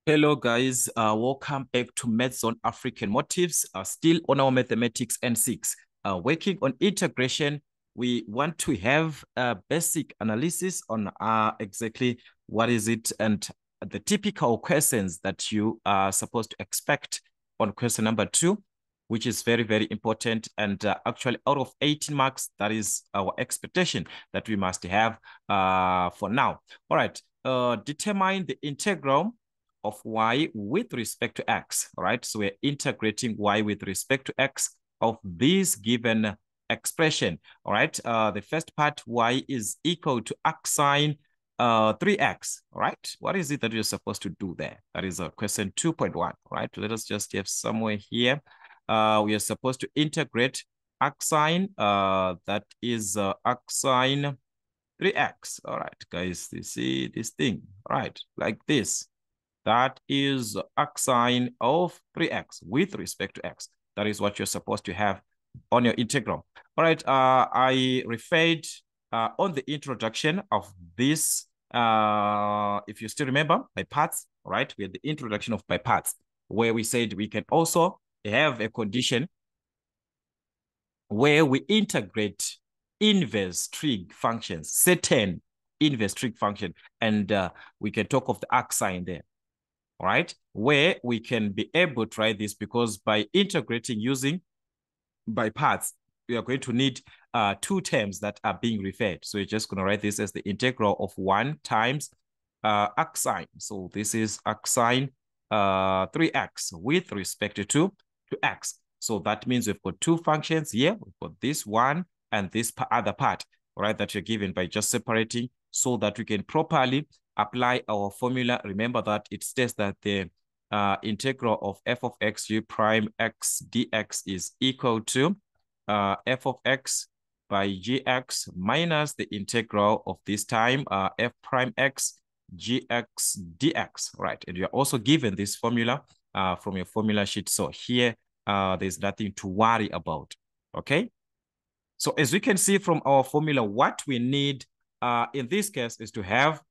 Hello guys, welcome back to Maths on African Motives, still on our Mathematics N6. Working on integration, we want to have a basic analysis on exactly what is it and the typical questions that you are supposed to expect on question number 2, which is very, very important. And actually out of 18 marks, that is our expectation that we must have for now. All right, determine the integral of y with respect to x, all right? So we're integrating y with respect to x of this given expression, all right? The first part, y is equal to x sine 3x, all right? What is it that you're supposed to do there? That is question 2.1, all right? Let us just have somewhere here. We are supposed to integrate x sine, that is x sine 3x, all right, guys, you see this thing, all right, like this. That is x sine of 3x with respect to x. That is what you're supposed to have on your integral. All right, I referred on the introduction of this, if you still remember, by parts, all right? We had the introduction of by parts, where we said we can also have a condition where we integrate inverse trig functions, certain inverse trig function, and we can talk of the x sine there. All right, where we can be able to write this, because by integrating using by parts, we are going to need two terms that are being referred. So you're just going to write this as the integral of 1 times x sine. So this is x sine 3x with respect to x. So that means we've got two functions here. We've got this one and this other part, all right, that you're given by just separating, so that we can properly apply our formula. Remember that it states that the integral of f of x u prime x dx is equal to f of x by gx minus the integral of this time f prime x gx dx, right? And you're also given this formula from your formula sheet. So here, there's nothing to worry about, okay? So as we can see from our formula, what we need in this case is to have,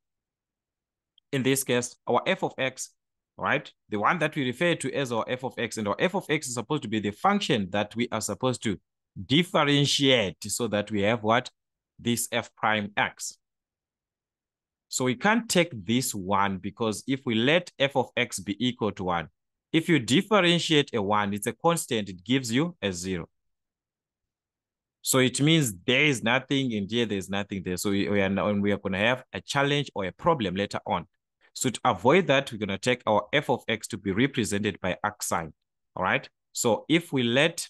in this case, our f of x, right? The one that we refer to as our f of x, and our f of x is supposed to be the function that we are supposed to differentiate, so that we have what? This f prime x. So we can't take this one, because if we let f of x be equal to 1, if you differentiate a 1, it's a constant, it gives you a 0. So it means there is nothing in here, there's nothing there. So we are going to have a challenge or a problem later on. So to avoid that, we're going to take our f of x to be represented by x sine, all right? So if we let,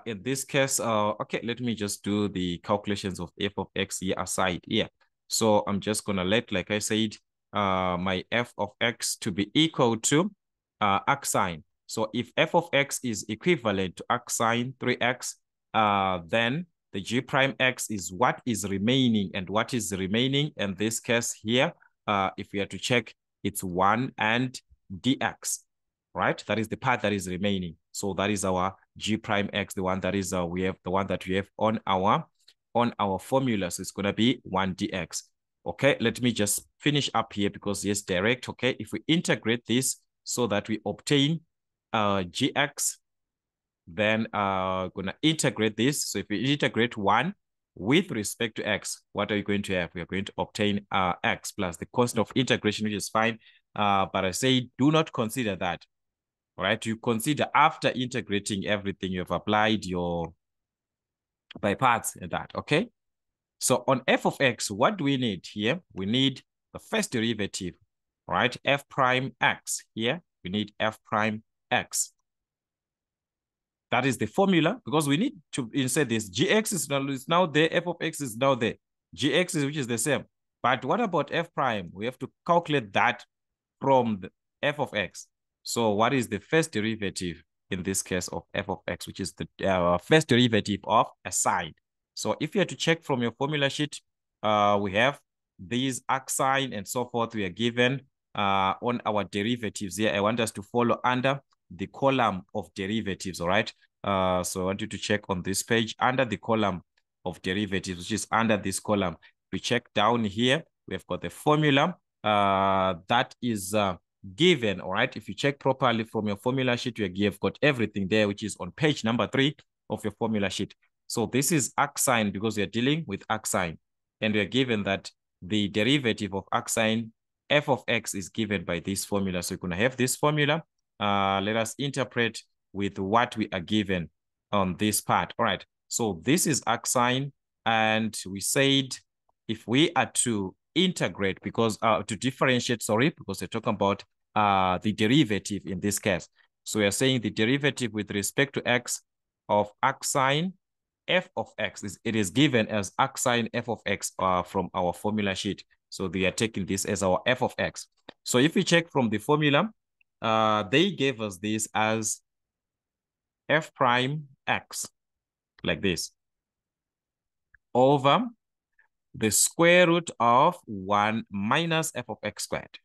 in this case, okay, let me just do the calculations of f of x here aside here. So I'm just going to let, like I said, my f of x to be equal to x sine. So if f of x is equivalent to x sine 3x, then the g prime x is what is remaining. And what is remaining in this case here, if we are to check, it's 1 and dx, right? That is the part that is remaining. So that is our g prime x, the one that is we have on our formula. So it's going to be 1 dx. Okay, let me just finish up here, because yes, direct. Okay, if we integrate this so that we obtain gx, then gonna integrate this. So if we integrate 1 with respect to x, what are you going to have? We are going to obtain x plus the constant of integration, which is fine. But I say do not consider that. All right, you consider after integrating everything, you've applied your by parts and that, okay? So on f of x, what do we need here? We need the first derivative, right? F prime x here. We need f prime x. That is the formula, because we need to insert this. Gx is now there, f of x is now there. Gx is, which is the same. But what about f prime? We have to calculate that from the f of x. So what is the first derivative in this case of f of x, which is the first derivative of a sine? So if you have to check from your formula sheet, we have these x sine and so forth. We are given on our derivatives here. I want us to follow under the column of derivatives, all right? So I want you to check on this page under the column of derivatives, which is under this column. We check down here, we have got the formula that is given, all right? If you check properly from your formula sheet, you've got everything there, which is on page number 3 of your formula sheet. So this is arc sine because we are dealing with arc sine. And we are given that the derivative of arc sine, f of x, is given by this formula. So you're going to have this formula. Let us interpret with what we are given on this part. All right. So this is arc sine. And we said if we are to integrate, because to differentiate, sorry, because we're talking about the derivative in this case. So we are saying the derivative with respect to x of arc sine f of x it is given as arc sine f of x from our formula sheet. So they are taking this as our f of x. So if we check from the formula, they gave us this as f prime x, like this, over the square root of 1 minus f of x squared.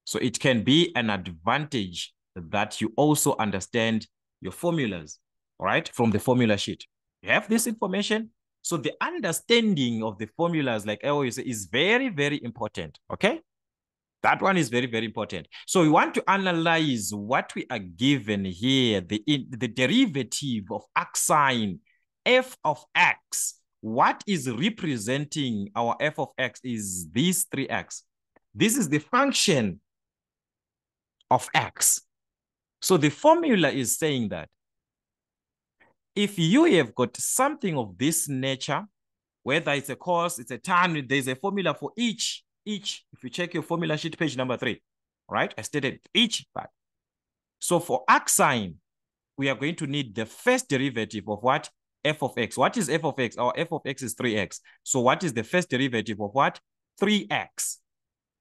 So it can be an advantage that you also understand your formulas, all right, from the formula sheet. You have this information. So the understanding of the formulas, like I always say, is very, very important, okay? That one is very, very important. So we want to analyze what we are given here, the derivative of arc sine f of x. What is representing our f of x is this 3x. This is the function of x. So the formula is saying that if you have got something of this nature, whether it's a cos, it's a tan, there's a formula for each. If you check your formula sheet, page number 3, right? I stated each part. So for arc sine, we are going to need the first derivative of what? F of x. What is f of x? Our f of x is 3x. So what is the first derivative of what? 3x.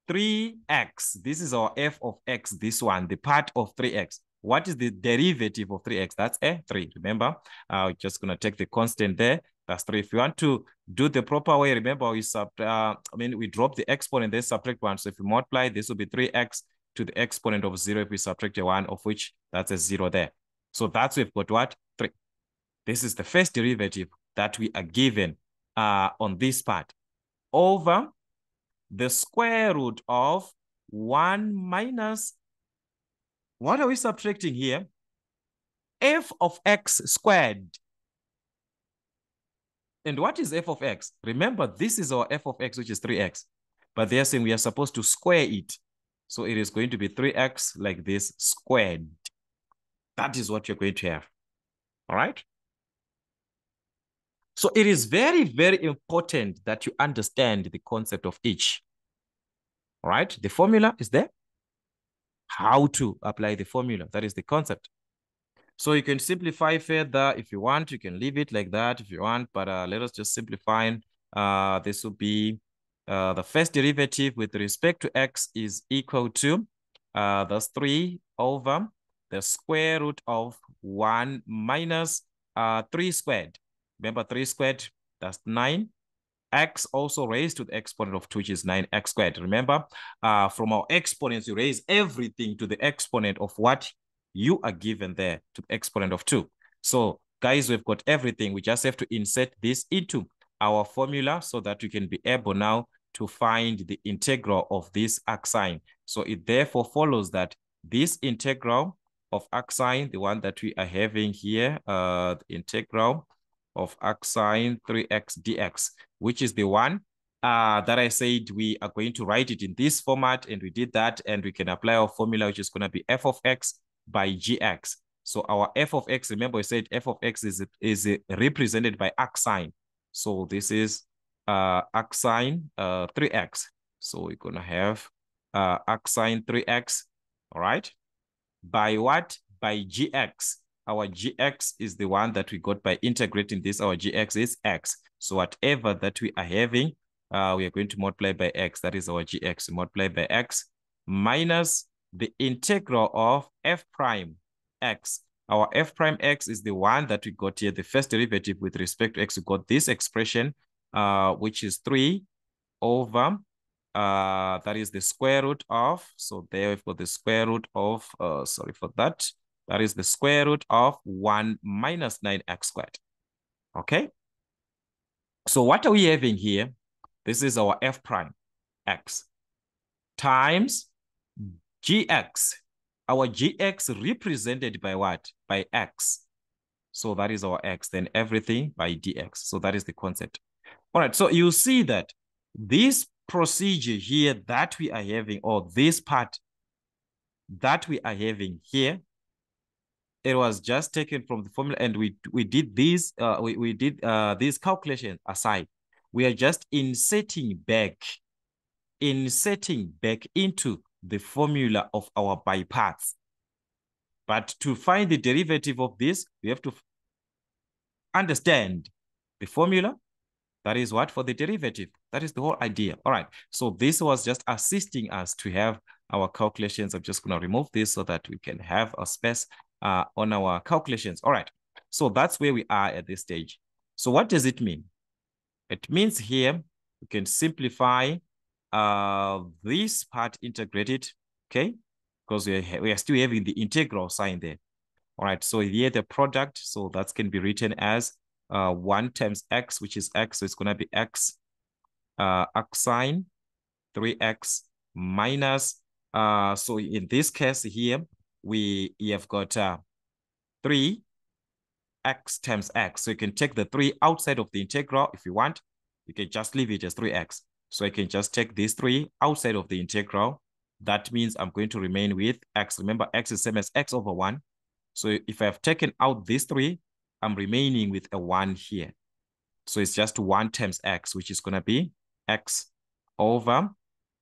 3x. This is our f of x, this one, the part of 3x. What is the derivative of 3x? That's a 3. Remember, we're just going to take the constant there. That's 3. If you want to do the proper way, remember, we drop the exponent, then subtract 1. So if you multiply, this will be 3x to the exponent of 0 if we subtract a 1, of which that's a 0 there. So that's we've got what? 3. This is the first derivative that we are given on this part, over the square root of 1 minus, what are we subtracting here? F of x squared. And what is f of x? Remember, this is our f of x, which is 3x. But they're saying we are supposed to square it. So it is going to be 3x like this squared. That is what you're going to have. All right? So it is very, very important that you understand the concept of each. All right? The formula is there. How to apply the formula. That is the concept. So you can simplify further if you want. You can leave it like that if you want. But let us just simplify. This will be the first derivative with respect to x is equal to that's 3 over the square root of 1 minus 3 squared. Remember, 3 squared, that's 9. X also raised to the exponent of 2, which is 9x squared. Remember, from our exponents, you raise everything to the exponent of what you are given there, to the exponent of 2. So, guys, we've got everything. We just have to insert this into our formula so that we can be able now to find the integral of this arc sine. So, it therefore follows that this integral of arc sine, the one that we are having here, the integral of arc sine 3x dx, which is the one that I said we are going to write it in this format, and we did that, and we can apply our formula, which is going to be f of x by gx. So our f of x, remember I said f of x is represented by arc sine. So this is arc sine 3x. So we're going to have arc sine 3x, all right? By what? By gx. Our gx is the one that we got by integrating this. Our gx is x. So whatever that we are having, we are going to multiply by x. That is our gx. Multiply by x minus the integral of f prime x. Our f prime x is the one that we got here. The first derivative with respect to x, we got this expression, which is 3 over, that is the square root of, so there we've got the square root of, sorry for that. That is the square root of 1 minus 9x squared. Okay? So what are we having here? This is our f prime x times gx. Our gx represented by what? By x. So that is our x, then everything by dx. So that is the concept. All right, so you see that this procedure here that we are having, or this part that we are having here, it was just taken from the formula, and we did these these calculations aside. We are just inserting back into the formula of our by parts. But to find the derivative of this, we have to understand the formula. That is what? For the derivative. That is the whole idea. All right. So this was just assisting us to have our calculations. I'm just going to remove this so that we can have a space on our calculations. All right. So that's where we are at this stage. So what does it mean? It means here we can simplify this part integrated, okay? Because we are still having the integral sign there. All right, so here the product, so that can be written as 1 times x, which is x, so it's going to be x sine 3x minus, so in this case here, we have got 3x times x. So you can take the 3 outside of the integral if you want. You can just leave it as 3x. So I can just take this 3 outside of the integral. That means I'm going to remain with x. Remember, x is same as x over 1. So if I have taken out this 3, I'm remaining with a 1 here. So it's just 1 times x, which is going to be x over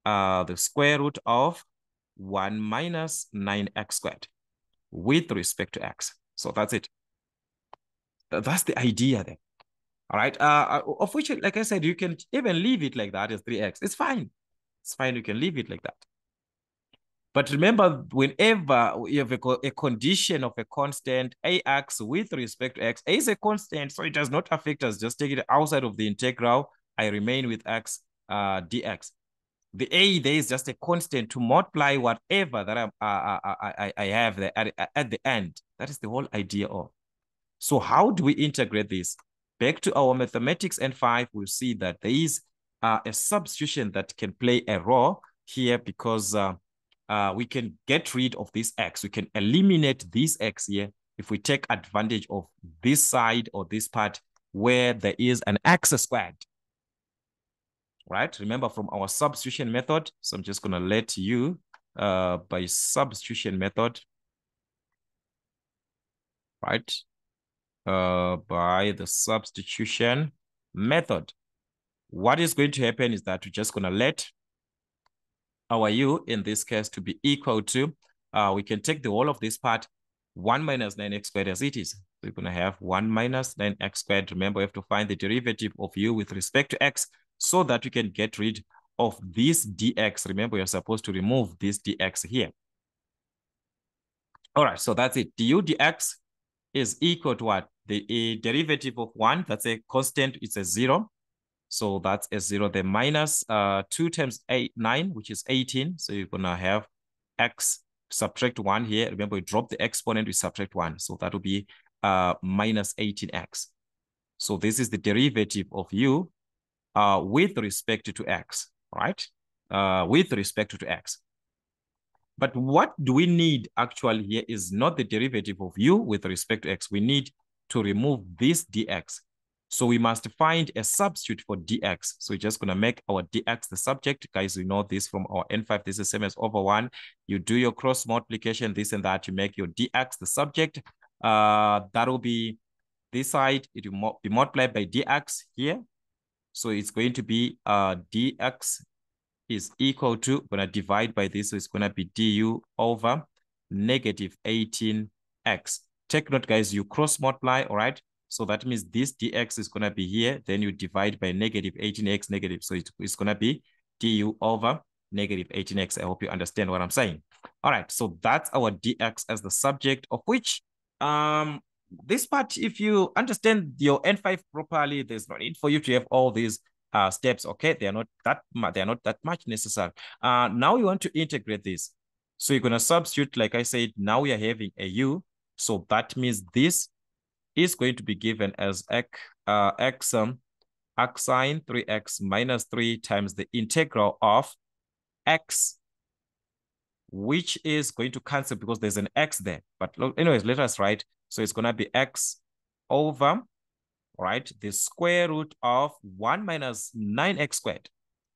the square root of 1 minus 9x squared with respect to x. So that's it. That's the idea there. All right. Of which, like I said, you can even leave it like that as 3x. It's fine. It's fine. You can leave it like that. But remember, whenever you have a condition of a constant ax with respect to x, a is a constant, so it does not affect us. Just take it outside of the integral. I remain with x dx. The a there is just a constant to multiply whatever that I have there at the end. That is the whole idea of. So how do we integrate this? Back to our mathematics N5, we'll see that there is a substitution that can play a role here because we can get rid of this x. We can eliminate this x here if we take advantage of this side or this part where there is an x squared. Right? Remember from our substitution method. So I'm just going to let you by substitution method. Right? By the substitution method. What is going to happen is that we're just going to let our u in this case to be equal to, we can take the whole of this part, 1 minus 9x squared as it is. So we're going to have 1 minus 9x squared. Remember, we have to find the derivative of u with respect to x so that we can get rid of this dx. Remember, you're supposed to remove this dx here. All right, so that's it. Du dx is equal to what? The derivative of 1, that's a constant, it's a 0. So that's a 0. The minus 2 times 9, which is 18. So you're going to have x, subtract 1 here. Remember, we drop the exponent, we subtract 1. So that will be minus 18x. So this is the derivative of u with respect to x, right? With respect to x. But what do we need actually here is not the derivative of u with respect to x. We need to remove this dx. So we must find a substitute for dx. So we're just going to make our dx the subject. Guys, we know this from our N5. This is the same as over 1. You do your cross multiplication, this and that. You make your dx the subject. That will be this side. It will be multiplied by dx here. So it's going to be dx is equal to, going to divide by this, so it's going to be du over negative 18x. Take note, guys, you cross multiply, all right? So that means this dx is going to be here, then you divide by negative 18x negative, so it's going to be du over negative 18x. I hope you understand what I'm saying. All right, so that's our dx as the subject, of which this part, if you understand your N5 properly, there's no need for you to have all these steps. Okay, they are not that much necessary. Now you want to integrate this, so you're going to substitute. Like I said, now we are having a u, so that means this is going to be given as x sine 3x minus 3 times the integral of x which is going to cancel because there's an x there. But anyways, let us write. So it's going to be x over, right, the square root of 1 minus 9x squared,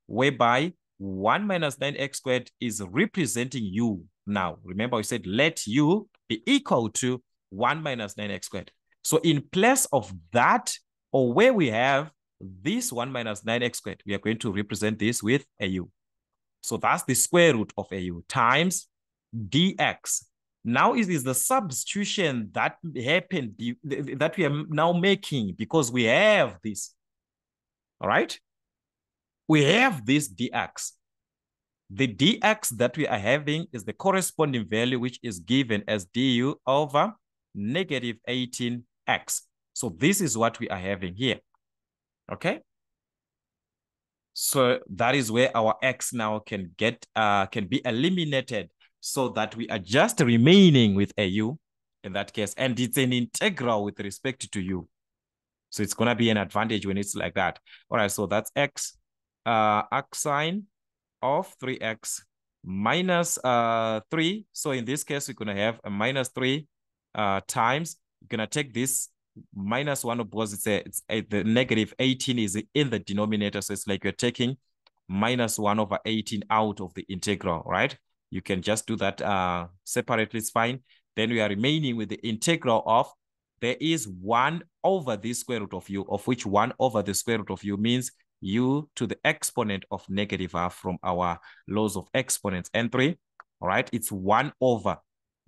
whereby 1 minus 9x squared is representing u. Now, remember we said let u be equal to 1 minus 9x squared. So in place of that, or where we have this 1 minus 9x squared, we are going to represent this with a u. So that's the square root of a u times dx. Now it is the substitution that happened, that we are now making because we have this. All right? We have this dx. The dx that we are having is the corresponding value, which is given as du over negative 18x. So this is what we are having here. Okay? So that is where our x now can be eliminated, so that we are just remaining with a u in that case, and it's an integral with respect to u. So it's going to be an advantage when it's like that. All right, so that's x sine of 3x minus 3. So in this case, we're going to have a minus 3 times. You're going to take this minus 1 because the negative 18 is in the denominator. So it's like you're taking minus 1 over 18 out of the integral, right? You can just do that separately, it's fine. Then we are remaining with the integral of, there is 1 over the square root of u, of which 1 over the square root of u means u to the exponent of negative half from our laws of exponents n3. All right, it's 1 over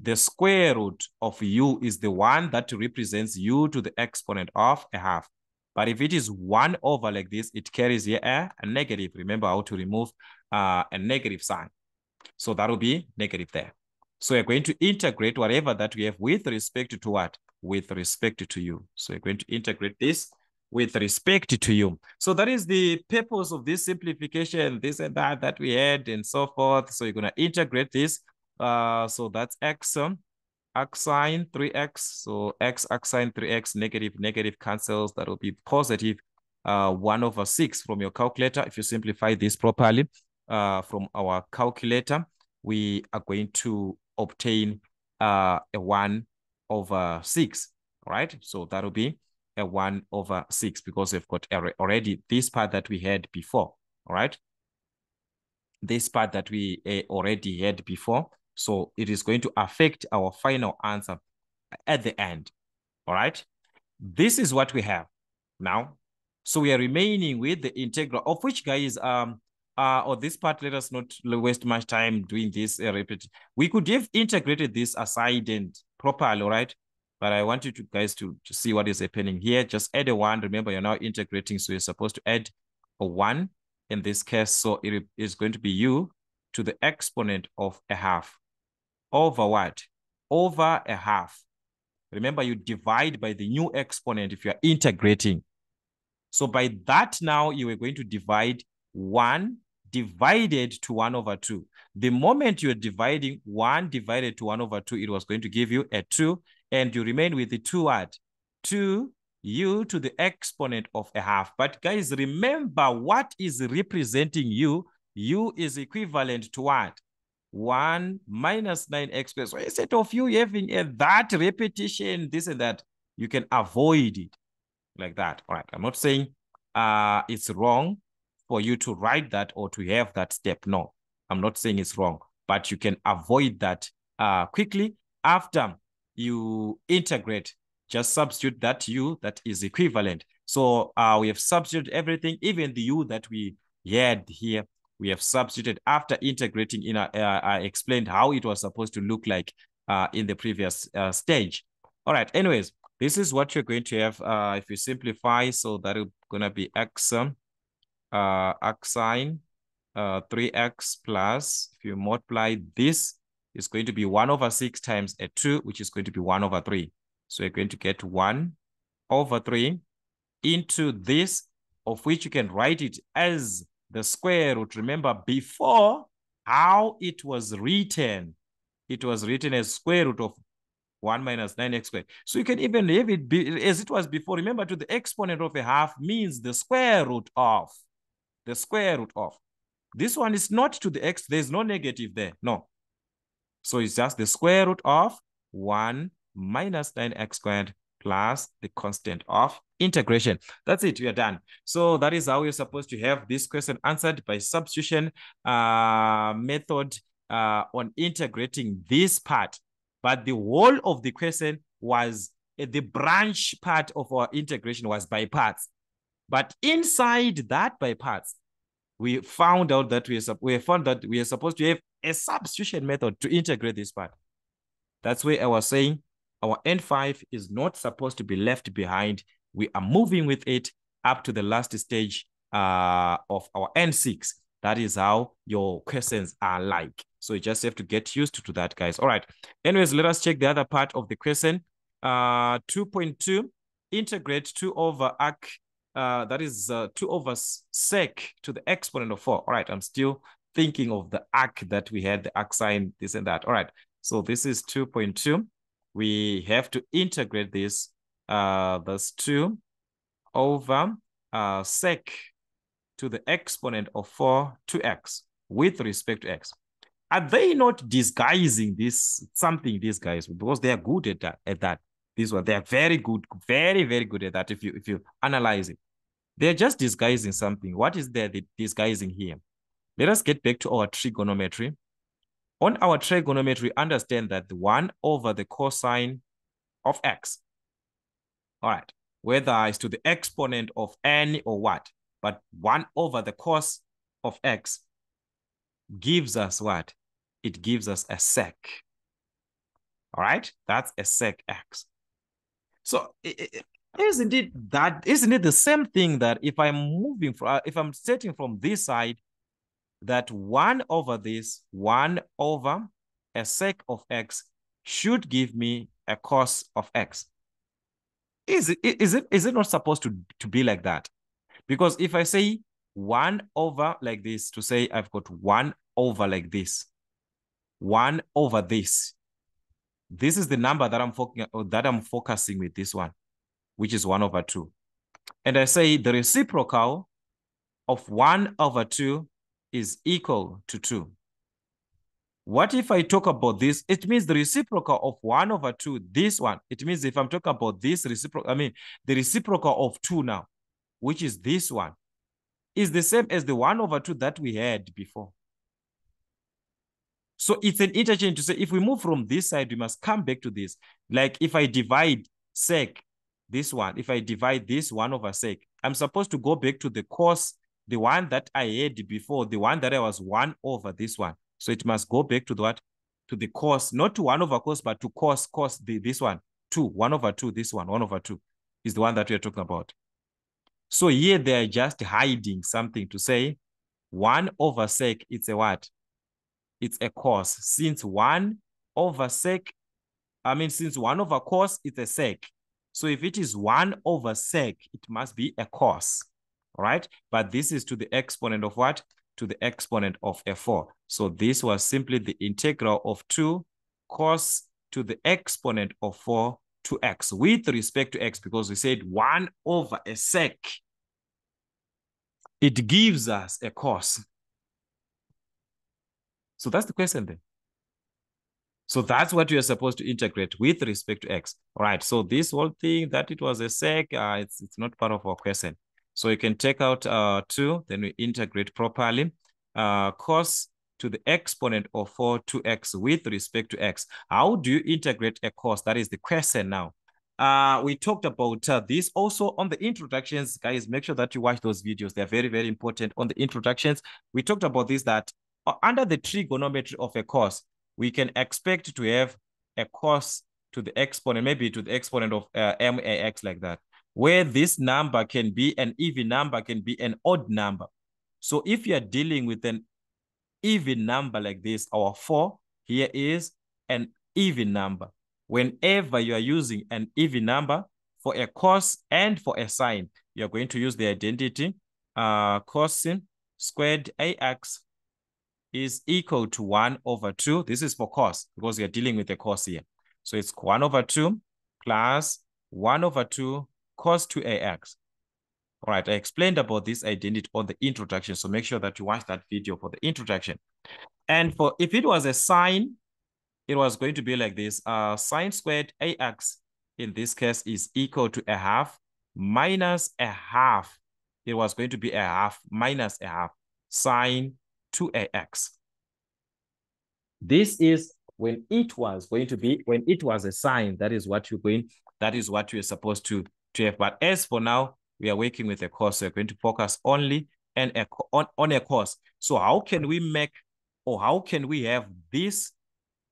the square root of u is the one that represents u to the exponent of a half. But if it is 1 over like this, it carries here a negative. Remember how to remove a negative sign. So that will be negative there. So we're going to integrate whatever that we have with respect to what? With respect to u. So we're going to integrate this with respect to u. So that is the purpose of this simplification, this and that we had and so forth. So you're going to integrate this. So that's x sine 3x. So x sine 3x, negative cancels. That will be positive 1 over 6 from your calculator. If you simplify this properly from our calculator, we are going to obtain a 1 over 6, all right? So that will be a 1 over 6 because we've got already this part that we had before, all right? This part that we already had before. So it is going to affect our final answer at the end, all right? This is what we have now. So we are remaining with the integral, of which, guys, or this part, let us not waste much time doing this repeat. We could have integrated this aside and properly, all right? But I want you guys to see what is happening here. Just add a 1. Remember, you're now integrating, so you're supposed to add a 1 in this case. So it is going to be u to the exponent of a half over what? Over a half. Remember, you divide by the new exponent if you are integrating. So by that now, you are going to divide 1 divided to 1 over 2. The moment you're dividing 1 divided to 1 over 2, it was going to give you a 2, and you remain with the 2 what? 2 u to the exponent of a half. But guys, remember what is representing u. U is equivalent to what? 1 minus 9x squared. So instead of you having that repetition, this and that, you can avoid it like that. All right, I'm not saying it's wrong for you to write that or to have that step. No, I'm not saying it's wrong, but you can avoid that quickly after you integrate. Just substitute that u that is equivalent. So we have substituted everything, even the u that we had here, we have substituted after integrating. I explained how it was supposed to look like in the previous stage. All right, anyways, this is what you're going to have if you simplify. So that is going to be x sine 3x plus, if you multiply this, it's going to be 1 over 6 times a 2, which is going to be 1 over 3. So you're going to get 1 over 3 into this, of which you can write it as the square root. Remember, before, how it was written as square root of 1 minus 9x squared. So you can even have it be as it was before. Remember, to the exponent of a half means the square root of. The square root of. This one is not to the x. There's no negative there. No. So it's just the square root of 1 minus 9x squared plus the constant of integration. That's it. We are done. So that is how you're supposed to have this question answered by substitution method on integrating this part. But the whole of the question was the branch part of our integration was by parts. But inside that by parts, we found out that we are supposed to have a substitution method to integrate this part. That's why I was saying our N5 is not supposed to be left behind. We are moving with it up to the last stage of our N6. That is how your questions are like. So you just have to get used to that, guys. All right. Anyways, let us check the other part of the question. 2.2, integrate 2 over arc. That is 2 over sec to the exponent of 4. All right. I'm still thinking of the arc that we had, the arc sign, this and that. All right. So this is 2.2. We have to integrate this, that's 2 over sec to the exponent of 4 to x with respect to x. Are they not disguising this something, these guys? Because they are good at that. This one, they are very good, very, very good at that if you analyze it. They're just disguising something. What is there disguising here? Let us get back to our trigonometry. On our trigonometry, understand that the 1 over the cosine of x, all right, whether it's to the exponent of n or what, but 1 over the cos of x gives us what? It gives us a sec. All right, that's a sec x. So isn't it the same thing that if I'm moving from, if I'm starting from this side, that 1 over this, 1 over a sec of x should give me a cos of x. Is it not supposed to be like that? Because if I say 1 over like this, to say I've got 1 over like this, 1 over this, this is the number that I'm focusing with, this one, which is 1 over 2. And I say the reciprocal of 1 over 2 is equal to 2. What if I talk about this? It means the reciprocal of 1 over 2, this one. It means if I'm talking about this reciprocal, I mean, the reciprocal of 2 now, which is this one, is the same as the 1 over 2 that we had before. So it's an interchange to say, if we move from this side, we must come back to this. Like if I divide sec, this one, if I divide this 1 over sec, I'm supposed to go back to the cos, the one that I had before, the one that I was 1 over this one. So it must go back to the what? To the cos, not to 1 over cos, but to cos this one, 2, 1 over 2, this one, 1 over 2 is the one that we're talking about. So here they're just hiding something to say 1 over sec, it's a what? It's a cos. Since 1 over sec, since 1 over cos, it's a sec. So if it is 1 over sec, it must be a cos, all right? But this is to the exponent of what? To the exponent of f4. So this was simply the integral of 2 cos to the exponent of 4 to x with respect to x, because we said 1 over a sec. It gives us a cos. So that's the question then. So that's what you are supposed to integrate with respect to x. All right. So this whole thing that it was a sec, it's not part of our question. So you can take out 2, then we integrate properly. Cos to the exponent of 4 to x with respect to x. How do you integrate a cos? That is the question now. We talked about this also on the introductions. Guys, make sure that you watch those videos. They're very, very important on the introductions. We talked about this, that under the trigonometry of a cos, we can expect to have a cos to the exponent, maybe to the exponent of max, like that, where this number can be an even number, can be an odd number. So if you're dealing with an even number like this, our 4 here is an even number. Whenever you are using an even number for a cos and for a sine, you're going to use the identity cos squared ax is equal to 1 over 2. This is for cos, because we are dealing with a cos here. So it's 1 over 2 plus 1 over 2 cos 2ax. All right, I explained about this identity on the introduction, so make sure that you watch that video for the introduction. And for if it was a sine, it was going to be like this. Sine squared AX in this case is equal to a half minus a half. It was going to be a half minus a half sine 2AX. This is when it was going to be, when it was a sine, that is what you're supposed to have. But as for now, we are working with a cos. So we're going to focus only on a cos. So how can we make, or how can we have this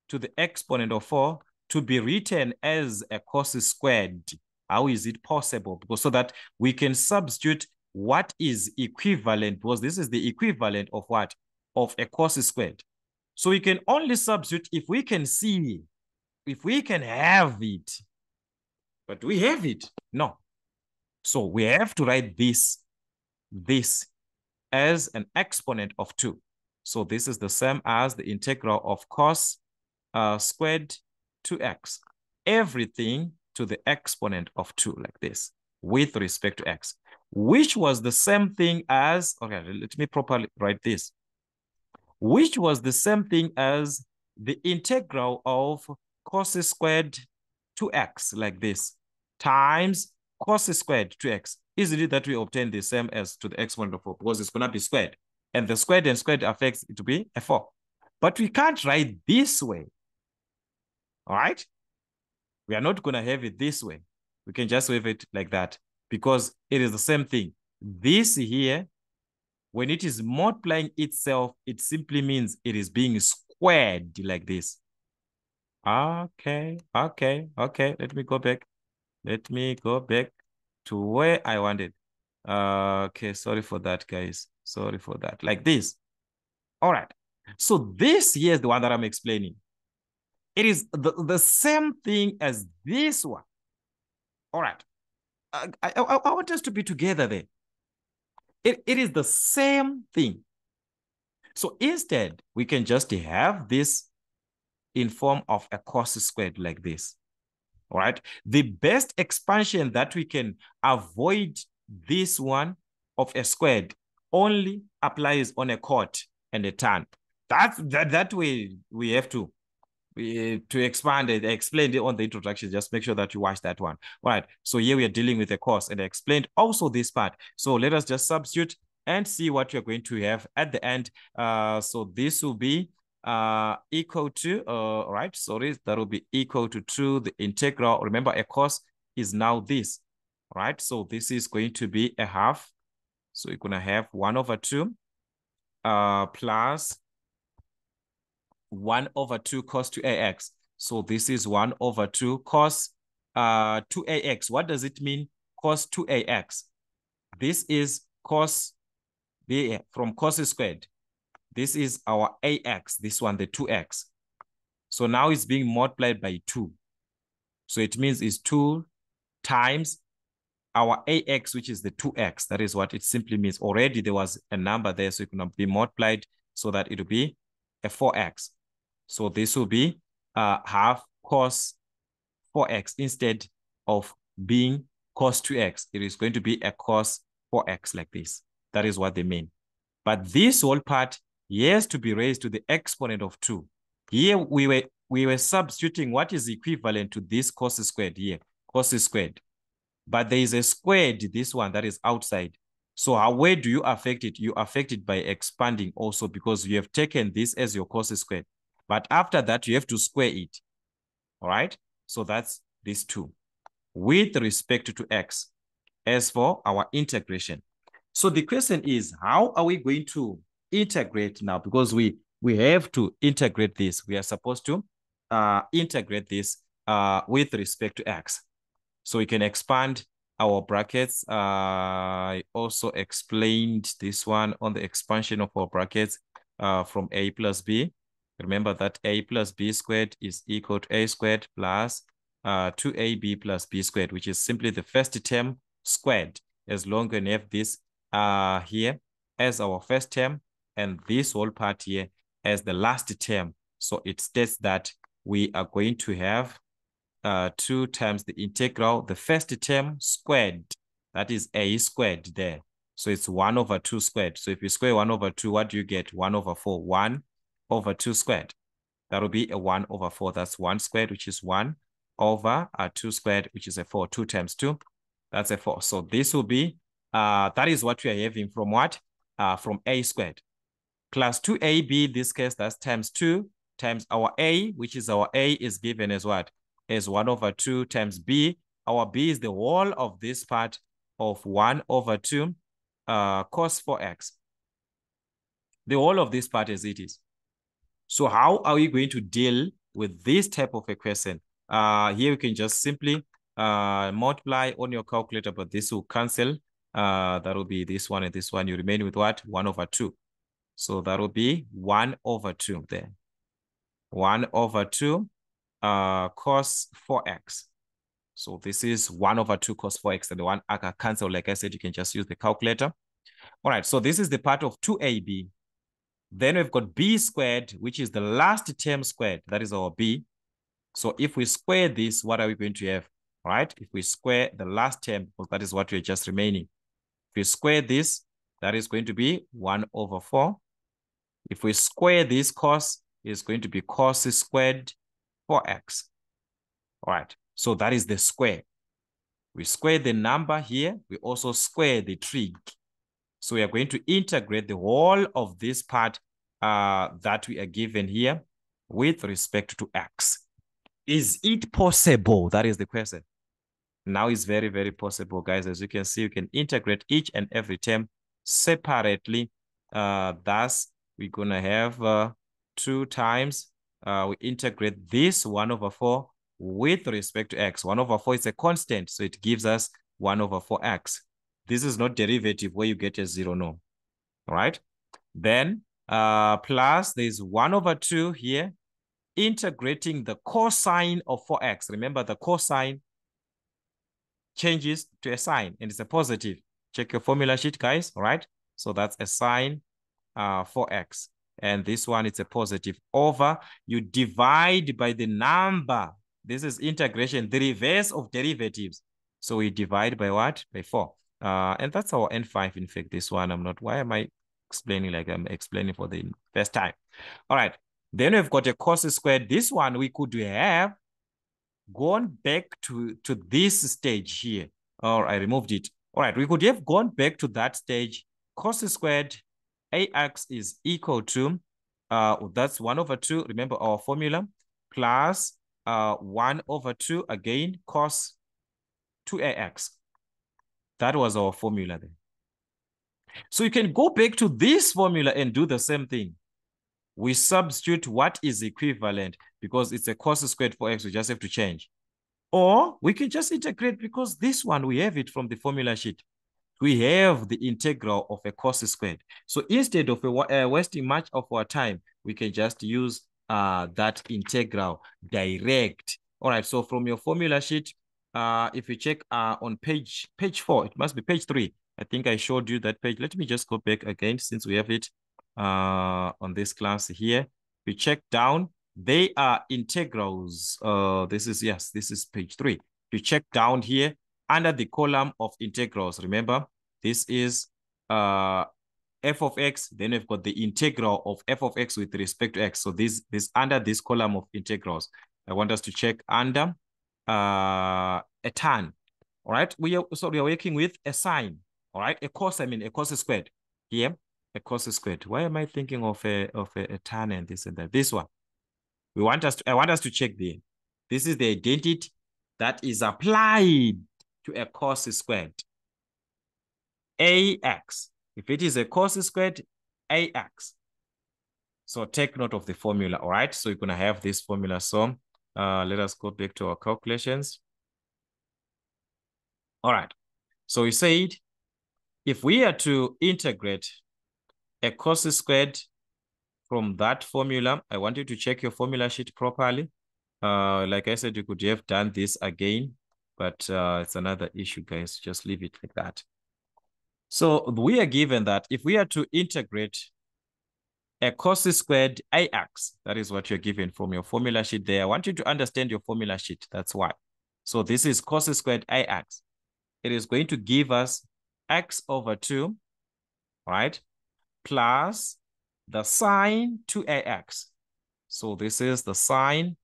to the exponent of 4 to be written as a cos squared? How is it possible? Because so that we can substitute what is equivalent, because this is the equivalent of what? Of a cos squared. So we can only substitute if we can see, if we can have it. But do we have it? No. So we have to write this as an exponent of 2. So this is the same as the integral of cos squared 2x. Everything to the exponent of 2 like this with respect to x, which was the same thing as, okay, let me properly write this, which was the same thing as the integral of cos squared 2x like this times cos squared 2x. Isn't it that we obtain the same as to the exponent of 4, because it's going to be squared, and the squared and squared affects it to be a 4. But we can't write this way. All right? We are not going to have it this way. We can just have it like that because it is the same thing. This here, when it is multiplying itself, it simply means it is being squared like this. Okay. Let me go back. Let me go back to where I wanted. Okay, sorry for that, guys. Sorry for that. Like this. All right. So this here is the one that I'm explaining. It is the same thing as this one. All right. I want us to be together there. It is the same thing. So instead, we can just have this in form of a cos squared like this. All right. The best expansion that we can avoid this one of a squared only applies on a cot and a tan. That way we have to expand it. I explained it on the introduction. Just make sure that you watch that one. All right. So here we are dealing with a cos, and I explained also this part. So let us just substitute and see what you're going to have at the end. So this will be equal to, right? Sorry, that will be equal to 2 the integral. Remember, a cos is now this, right? So this is going to be a half. So you're going to have 1 over 2 plus 1 over 2 cos 2ax. So this is 1 over 2 cos 2ax. What does it mean? Cos 2ax. This is cos, from cos squared. This is our ax, this one, the 2x. So now it's being multiplied by 2. So it means it's 2 times our ax, which is the 2x. That is what it simply means. Already there was a number there, so it can be multiplied so that it will be a 4x. So this will be half cos 4x instead of being cos 2x. It is going to be a cos 4x like this. That is what they mean. But this whole part has to be raised to the exponent of 2. Here we were substituting what is equivalent to this cos squared here, cos squared. But there is a squared, this one that is outside. So where do you affect it? You affect it by expanding also, because you have taken this as your cos squared. But after that, you have to square it. All right? So that's this 2 with respect to x as for our integration. So the question is, how are we going to integrate now? Because we have to integrate this. We are supposed to integrate this with respect to x. So we can expand our brackets. I also explained this one on the expansion of our brackets from a plus b. Remember that a plus b squared is equal to a squared plus 2ab plus b squared, which is simply the first term squared, as long as we have this here as our first term and this whole part here as the last term. So it states that we are going to have 2 times the integral, the first term squared, that is a squared there. So it's 1 over 2 squared. So if you square 1 over 2, what do you get? 1 over 4, 1 over 2 squared. That will be a 1 over 4. That's 1 squared, which is 1 over 2 squared, which is a 4. 2 times 2, that's a 4. So this will be, that is what we are having from what? From a squared. Plus 2ab, this case, that's times 2 times our a, which is our a is given as what? As 1 over 2 times b. Our b is the whole of this part of 1 over 2 cos 4x. The whole of this part as it is. So how are we going to deal with this type of equation? Here we can just simply multiply on your calculator, but this will cancel. That will be this one and this one. You remain with what? 1 over 2. So that will be 1 over 2 there. 1 over 2 cos 4x. So this is 1 over 2 cos 4x, and the one I can cancel. Like I said, you can just use the calculator. All right, so this is the part of 2ab. Then we've got b squared, which is the last term squared. That is our b. So if we square this, what are we going to have? All right, if we square the last term, because that is what we're just remaining. If we square this, that is going to be 1 over 4. If we square this cos, it's going to be cos squared 4x. All right, so that is the square. We square the number here. We also square the trig. So we are going to integrate the whole of this part that we are given here with respect to x. Is it possible? That is the question. Now it's very, very possible, guys. As you can see, you can integrate each and every term separately. Thus, we're going to have 2 times. We integrate this 1 over 4 with respect to x. 1 over 4 is a constant, so it gives us 1 over 4x. This is not derivative where you get a 0, no. All right. Then plus there's 1 over 2 here, integrating the cosine of 4x. Remember, the cosine changes to a sine, and it's a positive. Check your formula sheet, guys. All right. So that's a sine 4x. And this one, it's a positive over. You divide by the number. This is integration, the reverse of derivatives. So we divide by what? By 4. And that's our N5. In fact, this one, why am I explaining like I'm explaining for the first time? All right. Then we've got a cos squared. This one we could have gone back to this stage here. Or I removed it. All right. We could have gone back to that stage. Cos squared ax is equal to, that's 1 over 2. Remember our formula. Plus 1 over 2 again, cos 2ax. That was our formula then. So you can go back to this formula and do the same thing. We substitute what is equivalent because it's a cos squared 4x. We just have to change. Or we can just integrate because this one, we have it from the formula sheet. We have the integral of a cos squared. So instead of wasting much of our time, we can just use that integral direct. All right, so from your formula sheet, if you check on page 4, it must be page 3. I think I showed you that page. Let me just go back again since we have it on this class here. We check down, they are integrals. This is page 3. You check down here under the column of integrals. Remember, this is f of x. Then we've got the integral of f of x with respect to x. So this under this column of integrals. I want us to check under a tan. All right. We are working with a sine. All right. A cos squared. Here, a cos squared. Why am I thinking of a tan and this and that? This one. I want us to check there. This is the identity that is applied to a cos squared. ax. If it is a cos squared, ax. So take note of the formula, all right? So you're going to have this formula. So let us go back to our calculations. All right. So we said, if we are to integrate a cos squared from that formula, I want you to check your formula sheet properly. Like I said, you could have done this again, but it's another issue, guys. Just leave it like that. So we are given that if we are to integrate a cos squared ax, that is what you're given from your formula sheet there. I want you to understand your formula sheet. That's why. So this is cos squared ax. It is going to give us x over 2, right? Plus the sine 2ax. So this is the sign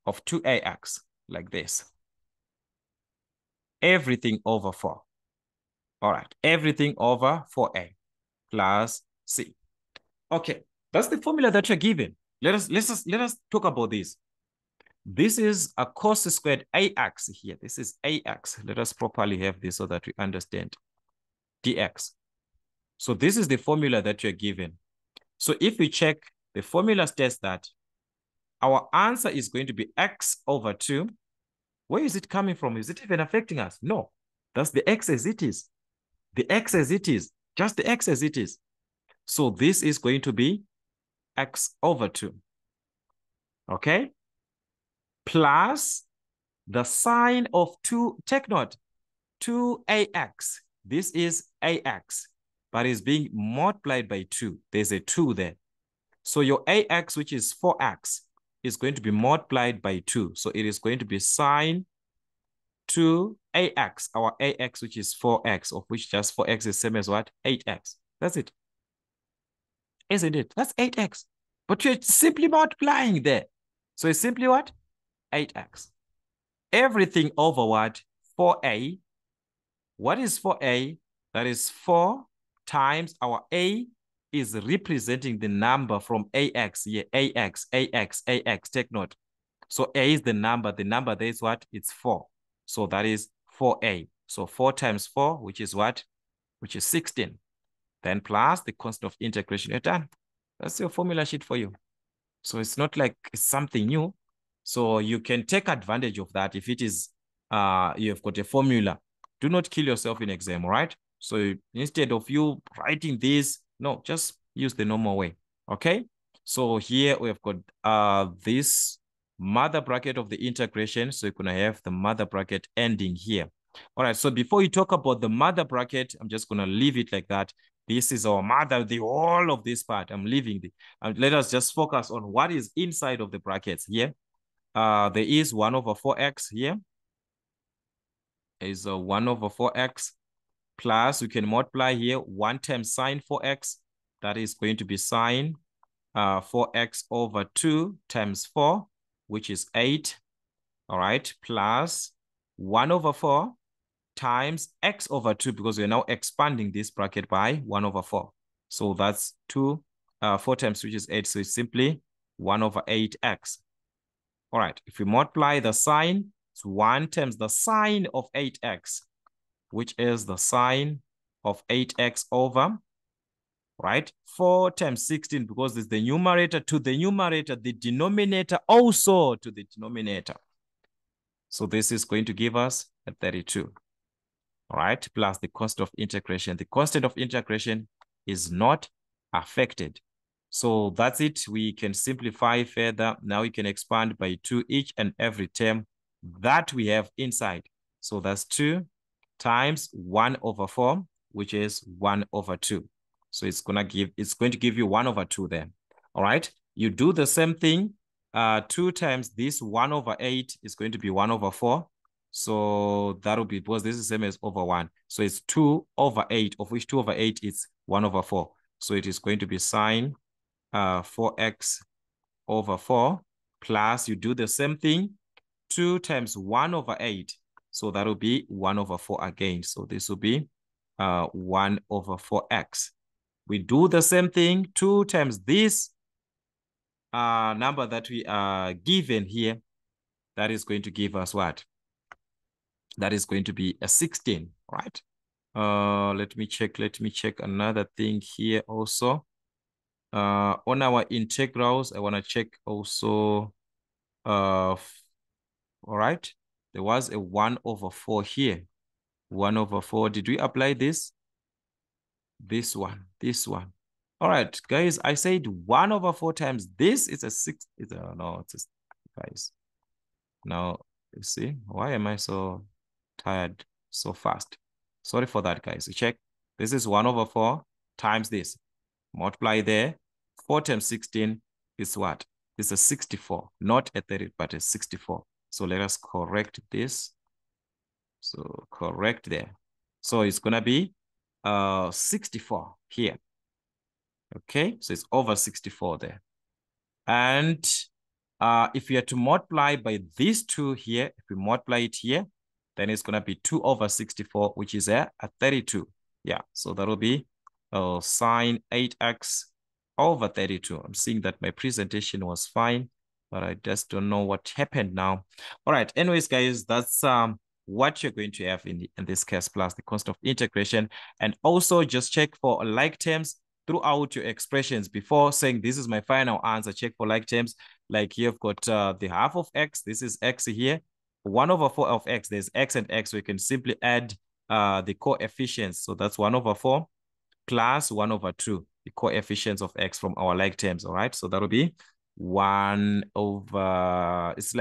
of 2ax, like this. Everything over 4. All right, everything over 4a plus c. Okay, that's the formula that you're given. Let us talk about this. This is a cos squared ax here. This is ax. Let us properly have this so that we understand. Dx. So this is the formula that you're given. So if we check, the formula states that our answer is going to be x over 2. Where is it coming from? Is it even affecting us? No. That's the x as it is. The x as it is. Just the x as it is. So this is going to be x over 2. Okay? Plus the sine of 2, take note, 2ax. This is ax, but it's being multiplied by 2. There's a 2 there. So your ax, which is 4x, is going to be multiplied by 2. So it is going to be sine 2ax, our ax, which is 4x, of which just 4x is same as what? 8x. That's it. Isn't it? That's 8x. But you're simply multiplying there. So it's simply what? 8x. Everything over what? 4a. What is 4a? That is 4 times our a is representing the number from ax here. Ax. Take note. So a is the number. The number there is what? It's 4. So that is 4a. So 4 times 4, which is what? Which is 16. Then plus the constant of integration. You're done. That's your formula sheet for you. So it's not like it's something new. So you can take advantage of that if it is you've got a formula. Do not kill yourself in exam, right? So instead of you writing this, no, just use the normal way. Okay. So here we have got this mother bracket of the integration. So you're gonna have the mother bracket ending here. All right. So before you talk about the mother bracket, I'm just gonna leave it like that. This is our mother, the whole of this part. I'm leaving the. Let us just focus on what is inside of the brackets here. There is 1 over 4x here. Is 1 over 4x plus we can multiply here 1 times sine 4x. That is going to be sine 4x over 2 times 4, which is 8. All right, plus 1 over 4 times x over 2, because we're now expanding this bracket by 1 over 4. So that's 4 times, which is 8. So it's simply 1 over 8x. All right, if we multiply the sine, it's 1 times the sine of 8x, which is the sine of 8x over, right? 4 times 16, because it's the numerator to the numerator, the denominator also to the denominator. So this is going to give us a 32. All right, plus the constant of integration. The constant of integration is not affected. So that's it. We can simplify further. Now we can expand by 2 each and every term that we have inside. So that's 2 times 1 over 4, which is 1 over 2. So it's going to give you 1 over 2 there. All right. You do the same thing. 2 times this 1 over 8 is going to be 1 over 4. So that will be, because this is the same as over 1. So it's 2 over 8, of which 2 over 8 is 1 over 4. So it is going to be sine 4x over 4 plus, you do the same thing, 2 times 1 over 8. So that will be 1 over 4 again. So this will be 1 over 4x. We do the same thing, 2 times this number that we are given here. That is going to give us what? That is going to be a 16, right? Let me check another thing here also. On our integrals, I want to check also, all right, there was a 1 over 4 here. 1 over 4, did we apply this? This one. All right, guys, I said 1 over 4 times this is a 6, no, it's a, guys. Now, you see, why am I so tired so fast? Sorry for that, guys. Check. This is 1 over 4 times this. Multiply there. 4 times 16 is what? It's a 64. Not a 30, but a 64. So let us correct this. So correct there. So it's going to be 64 here. Okay, so it's over 64 there. And if we are to multiply by these two here, if we multiply it here, then it's going to be 2 over 64, which is a 32. Yeah, so that will be sine 8x over 32. I'm seeing that my presentation was fine, but I just don't know what happened now. All right, anyways, guys, that's what you're going to have in this case, plus the constant of integration. And also just check for like terms throughout your expressions before saying this is my final answer. Check for like terms. Like you've got the half of x. This is x here. 1 over 4 of x. There's x and x. So you can simply add the coefficients. So that's 1 over 4 plus 1 over 2, the coefficients of x from our like terms. All right. So that'll be 1 over, it's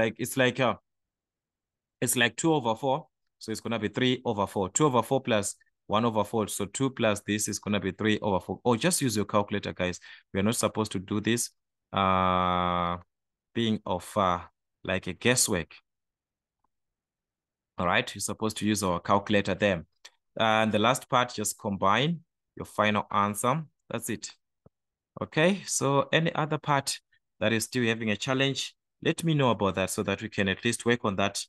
like 2 over 4. So it's going to be 3 over 4. 2 over 4 plus 1 over 4. So 2 plus this is going to be 3 over 4. Oh, just use your calculator, guys. We are not supposed to do this being of like a guesswork. All right. You're supposed to use our calculator there. And the last part, just combine your final answer. That's it. Okay. So any other part that is still having a challenge, let me know about that so that we can at least work on that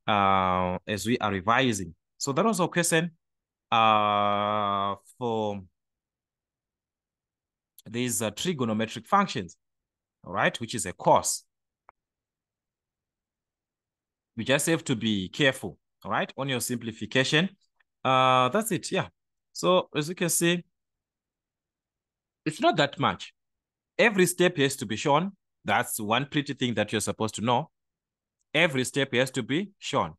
as we are revising. So that was our question for these trigonometric functions, all right, which is a course. We just have to be careful, all right, on your simplification. That's it, yeah. So as you can see, it's not that much. Every step has to be shown. That's one pretty thing that you're supposed to know. Every step has to be shown.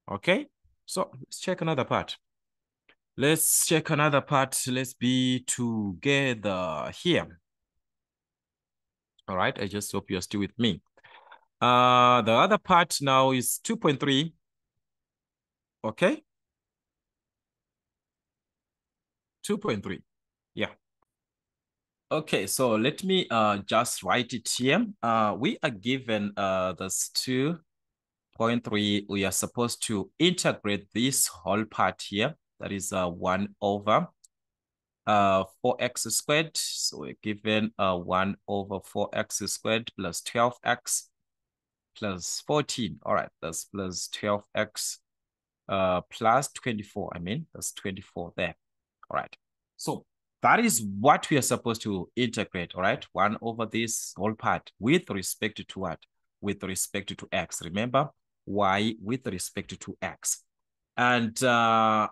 Okay, so let's check another part. Let's check another part. Let's be together here. All right, I just hope you're still with me. The other part now is 2.3. Okay. 2.3. Yeah. Okay, so let me just write it here. We are given this 2.3. We are supposed to integrate this whole part here. That is 1 over 4x squared. So we're given 1 over 4x squared plus 12x plus 14. All right, that's plus 12x plus 24. I mean, that's 24 there. All right. So that is what we are supposed to integrate, all right? 1 over this whole part with respect to what? With respect to x. Remember, y with respect to x. And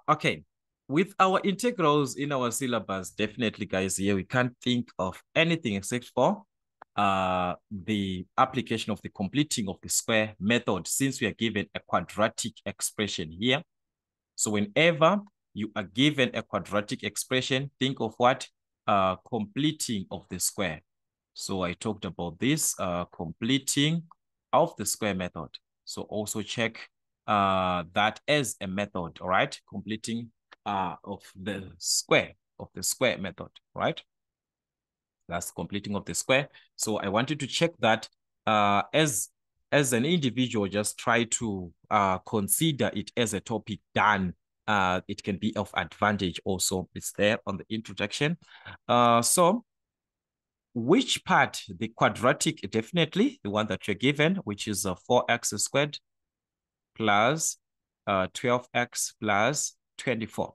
okay, with our integrals in our syllabus, definitely, guys, here we can't think of anything except for the application of the completing of the square method, since we are given a quadratic expression here. So whenever you are given a quadratic expression, think of what? Completing of the square. So I talked about this completing of the square method. So also check that as a method, all right? Completing of the square method, right? That's completing of the square. So I wanted to check that as an individual, just try to consider it as a topic done. It can be of advantage also. It's there on the introduction. So which part? The quadratic, definitely the one that you're given, which is 4x squared plus 12x plus 24.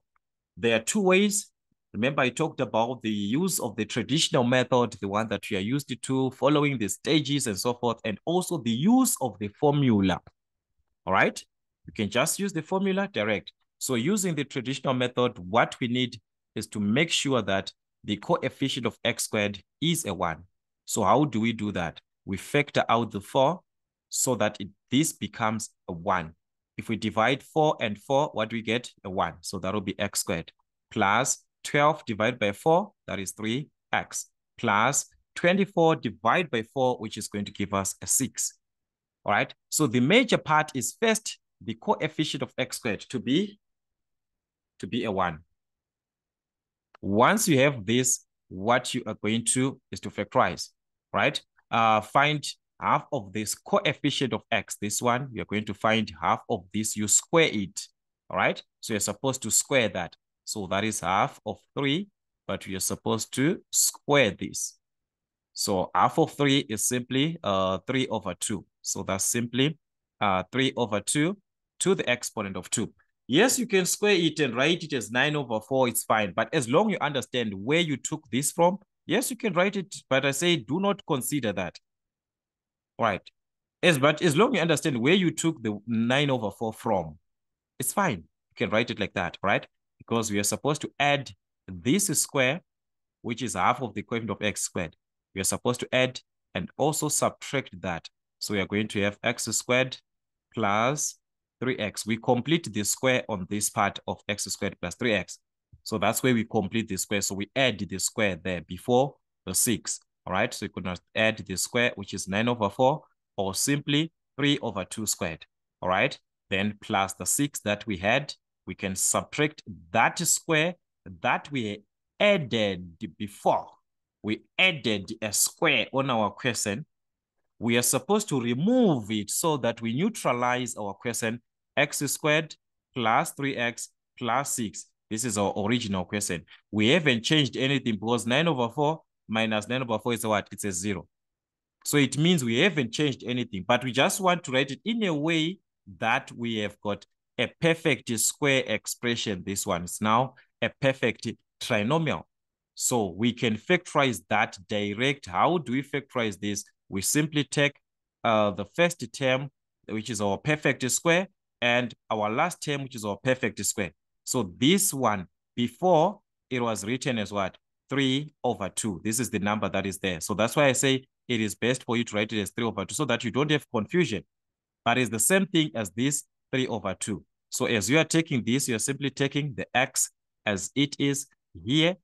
There are 2 ways. Remember, I talked about the use of the traditional method, the one that you are used to, following the stages and so forth, and also the use of the formula. All right? You can just use the formula direct. So using the traditional method, what we need is to make sure that the coefficient of x squared is a 1. So how do we do that? We factor out the 4 so that this becomes a 1. If we divide 4 and 4, what do we get? A 1. So that will be x squared plus 12 divided by 4, that is 3x, plus 24 divided by 4, which is going to give us a 6. All right. So the major part is first the coefficient of x squared to be a 1. Once you have this, what you are going to is to factorize, right? Find half of this coefficient of x. This one, you're going to find half of this, you square it, all right? So you're supposed to square that. So that is half of 3, but you're supposed to square this. So half of 3 is simply 3 over 2. So that's simply 3 over 2 to the exponent of 2. Yes, you can square it and write it as 9 over 4. It's fine. But as long as you understand where you took this from, yes, you can write it. But I say do not consider that. Right. But as long as you understand where you took the 9 over 4 from, it's fine. You can write it like that, right? Because we are supposed to add this square, which is half of the coefficient of x squared. We are supposed to add and also subtract that. So we are going to have x squared plus 3x. We complete the square on this part of x squared plus 3x. So that's where we complete the square. So we add the square there before the 6. All right. So you could not add the square, which is 9 over 4, or simply 3 over 2 squared. All right. Then plus the 6 that we had, we can subtract that square that we added before. We added a square on our question. We are supposed to remove it so that we neutralize our question. X squared plus 3x plus 6. This is our original question. We haven't changed anything because 9 over 4 minus 9 over 4 is what? It's a 0. So it means we haven't changed anything, but we just want to write it in a way that we have got a perfect square expression. This one is now a perfect trinomial. So we can factorize that direct. How do we factorize this? We simply take the first term, which is our perfect square, and our last term, which is our perfect square. So this one, before it was written as what? 3 over 2. This is the number that is there. So that's why I say it is best for you to write it as 3 over 2 so that you don't have confusion. But it's the same thing as this 3 over 2. So as you are taking this, you're simply taking the x as it is here.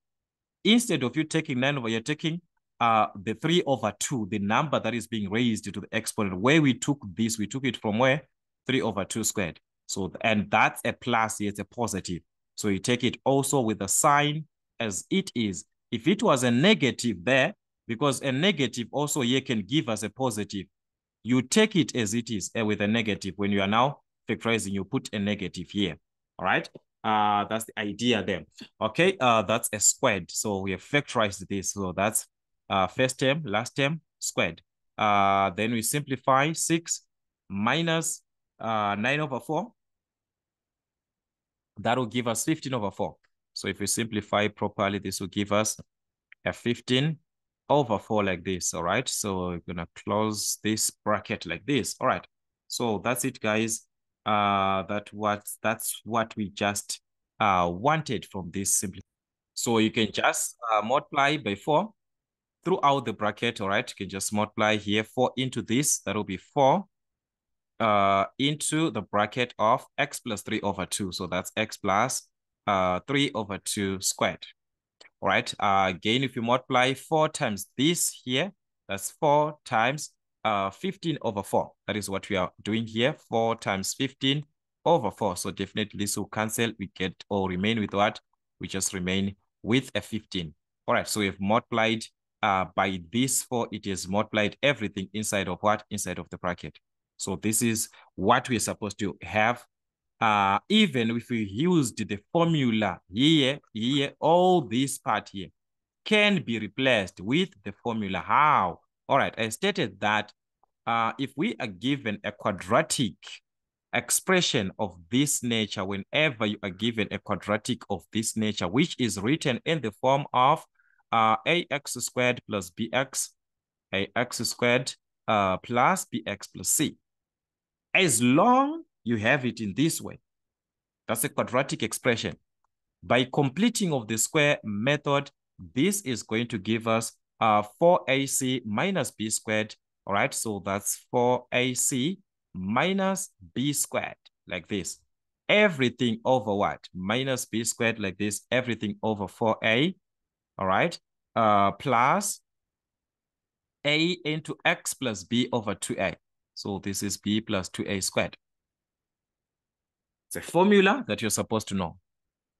Instead of you taking 9 over, you're taking the 3 over 2, the number that is being raised to the exponent. Where we took this, we took it from where? 3 over 2 squared. So, and that's a plus, it's a positive. So you take it also with the sign as it is. If it was a negative there, because a negative also here can give us a positive, you take it as it is with a negative. When you are now factorizing, you put a negative here. All right. That's the idea there. Okay. That's a squared. So we have factorized this. So that's first term, last term, squared. Then we simplify 6 minus 9 over 4. That will give us 15 over 4. So if we simplify properly, this will give us a 15 over 4 like this. All right. So we're going to close this bracket like this. All right. So that's it, guys. That's what we just wanted from this simply. So you can just multiply by 4 throughout the bracket. All right. You can just multiply here 4 into this. That will be 4 into the bracket of x plus 3 over 2. So that's x plus 3 over 2 squared. All right. Again, if you multiply 4 times this here, that's 4 times 15 over 4. That is what we are doing here. 4 times 15 over 4. So definitely this will cancel. We get or remain with what? We just remain with a 15. All right. So we've multiplied by this 4. It is multiplied everything inside of what? Inside of the bracket. So this is what we're supposed to have. Even if we used the formula here, all this part here can be replaced with the formula. How? All right, I stated that if we are given a quadratic expression of this nature, whenever you are given a quadratic of this nature, which is written in the form of ax squared plus bx, ax squared plus bx plus c. As long you have it in this way, that's a quadratic expression. By completing of the square method, this is going to give us 4ac minus b squared. All right, so that's 4ac minus b squared, like this. Everything over what? Minus b squared, like this. Everything over 4a, all right, plus a into x plus b over 2a. So this is b plus 2a squared. It's a formula that you're supposed to know.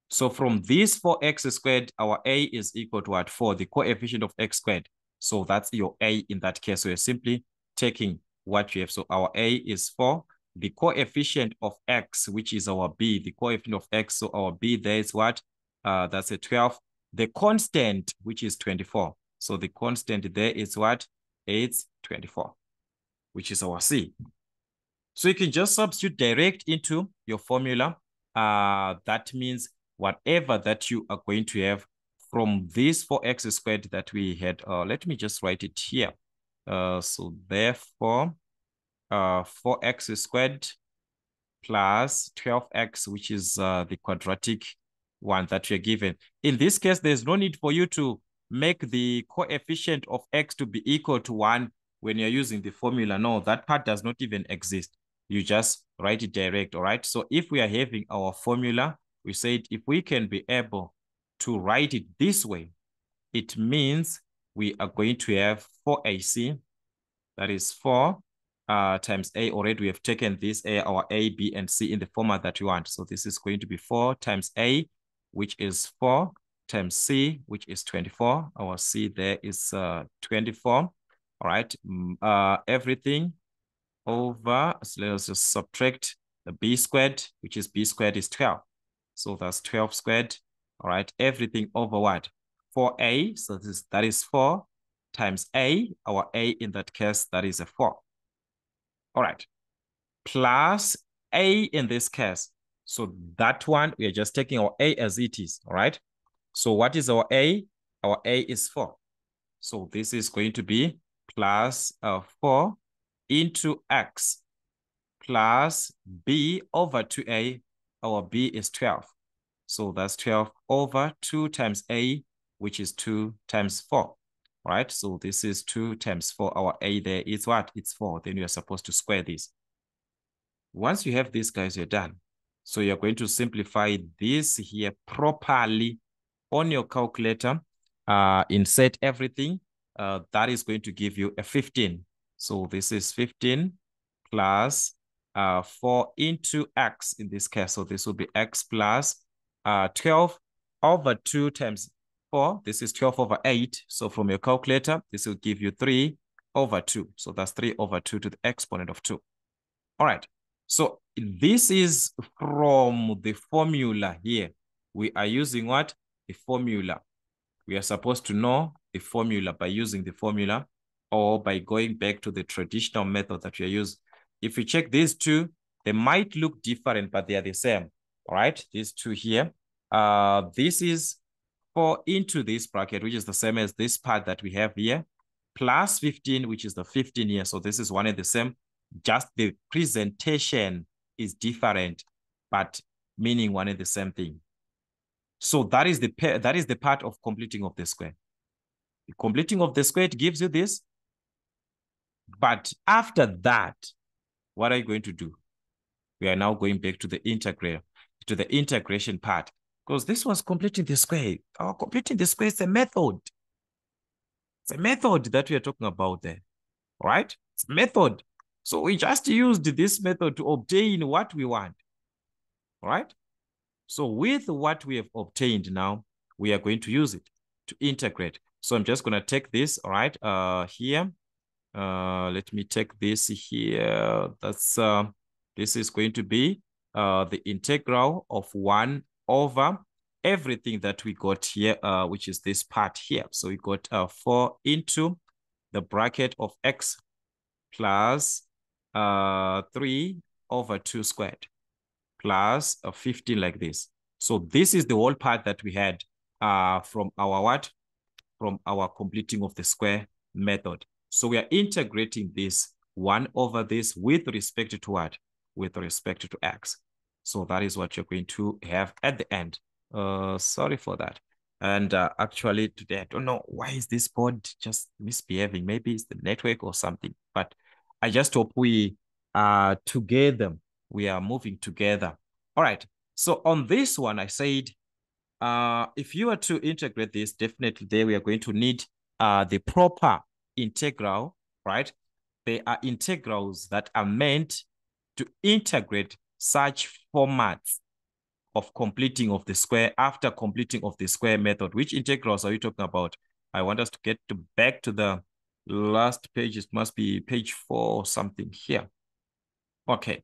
So from this 4x squared, our a is equal to what? 4, the coefficient of x squared. So that's your a in that case. So you're simply taking what you have. So our a is 4. The coefficient of x, which is our b, the coefficient of x, so our b there is what? That's a 12. The constant, which is 24. So the constant there is what? It's 24, which is our C. So you can just substitute direct into your formula. That means whatever that you are going to have from this 4x squared that we had, let me just write it here. So therefore, 4x squared plus 12x, which is the quadratic one that you're given. In this case, there's no need for you to make the coefficient of x to be equal to 1 when you're using the formula. No, that part does not even exist. You just write it direct, all right? So if we are having our formula, we said if we can be able to write it this way, it means we are going to have 4ac, that is 4 times a. Already we have taken this a, our a, b, and c in the format that we want. So this is going to be 4 times a, which is 4, times c, which is 24. Our c there is 24. All right. Everything over, so let's just subtract the b squared, which is b squared is 12. So that's 12 squared. All right. Everything over what? 4a. So that is 4 times a. Our a in that case, that is a 4. All right. Plus a in this case. So that one, we are just taking our a as it is. All right. So what is our a? Our a is 4. So this is going to be plus 4 into x plus b over 2a. Our b is 12. So that's 12 over 2 times a, which is 2 times 4. Right? So this is 2 times 4. Our a there is what? It's 4. Then you're supposed to square this. Once you have this, guys, you're done. So you're going to simplify this here properly on your calculator. Insert everything. That is going to give you a 15. So this is 15 plus 4 into x in this case. So this will be x plus 12 over 2 times 4. This is 12 over 8. So from your calculator, this will give you 3 over 2. So that's 3 over 2 to the exponent of 2. All right. So this is from the formula here. We are using what? The formula. We are supposed to know the formula by using the formula or by going back to the traditional method that we are using. If you check these two, they might look different, but they are the same. All right, these two here. This is 4 into this bracket, which is the same as this part that we have here, plus 15, which is the 15 here. So this is one and the same. Just the presentation is different, but meaning one and the same thing. So that is the part of completing of the square. The completing of the square, it gives you this. But after that, what are you going to do? We are now going back to the integration part, because this was completing the square. Completing the square is a method. It's a method that we are talking about there, right? It's a method. So we just used this method to obtain what we want, right? So with what we have obtained now, we are going to use it to integrate. So I'm just going to take this, all right, here. Let me take this here. That's this is going to be the integral of 1 over everything that we got here, which is this part here. So we got 4 into the bracket of x plus 3 over 2 squared plus 15 like this. So this is the whole part that we had from our what? From our completing of the square method. So we are integrating this 1 over this with respect to what? With respect to x. So that is what you're going to have at the end. Sorry for that. And actually today, I don't know why is this board just misbehaving. Maybe it's the network or something. But I just hope we are together. We are moving together. All right. So on this one, I said, if you were to integrate this, definitely there we are going to need the proper integral, right? They are integrals that are meant to integrate such formats of completing of the square after completing of the square method. Which integrals are you talking about? I want us to get back to the last page. It must be page 4 or something here. Okay.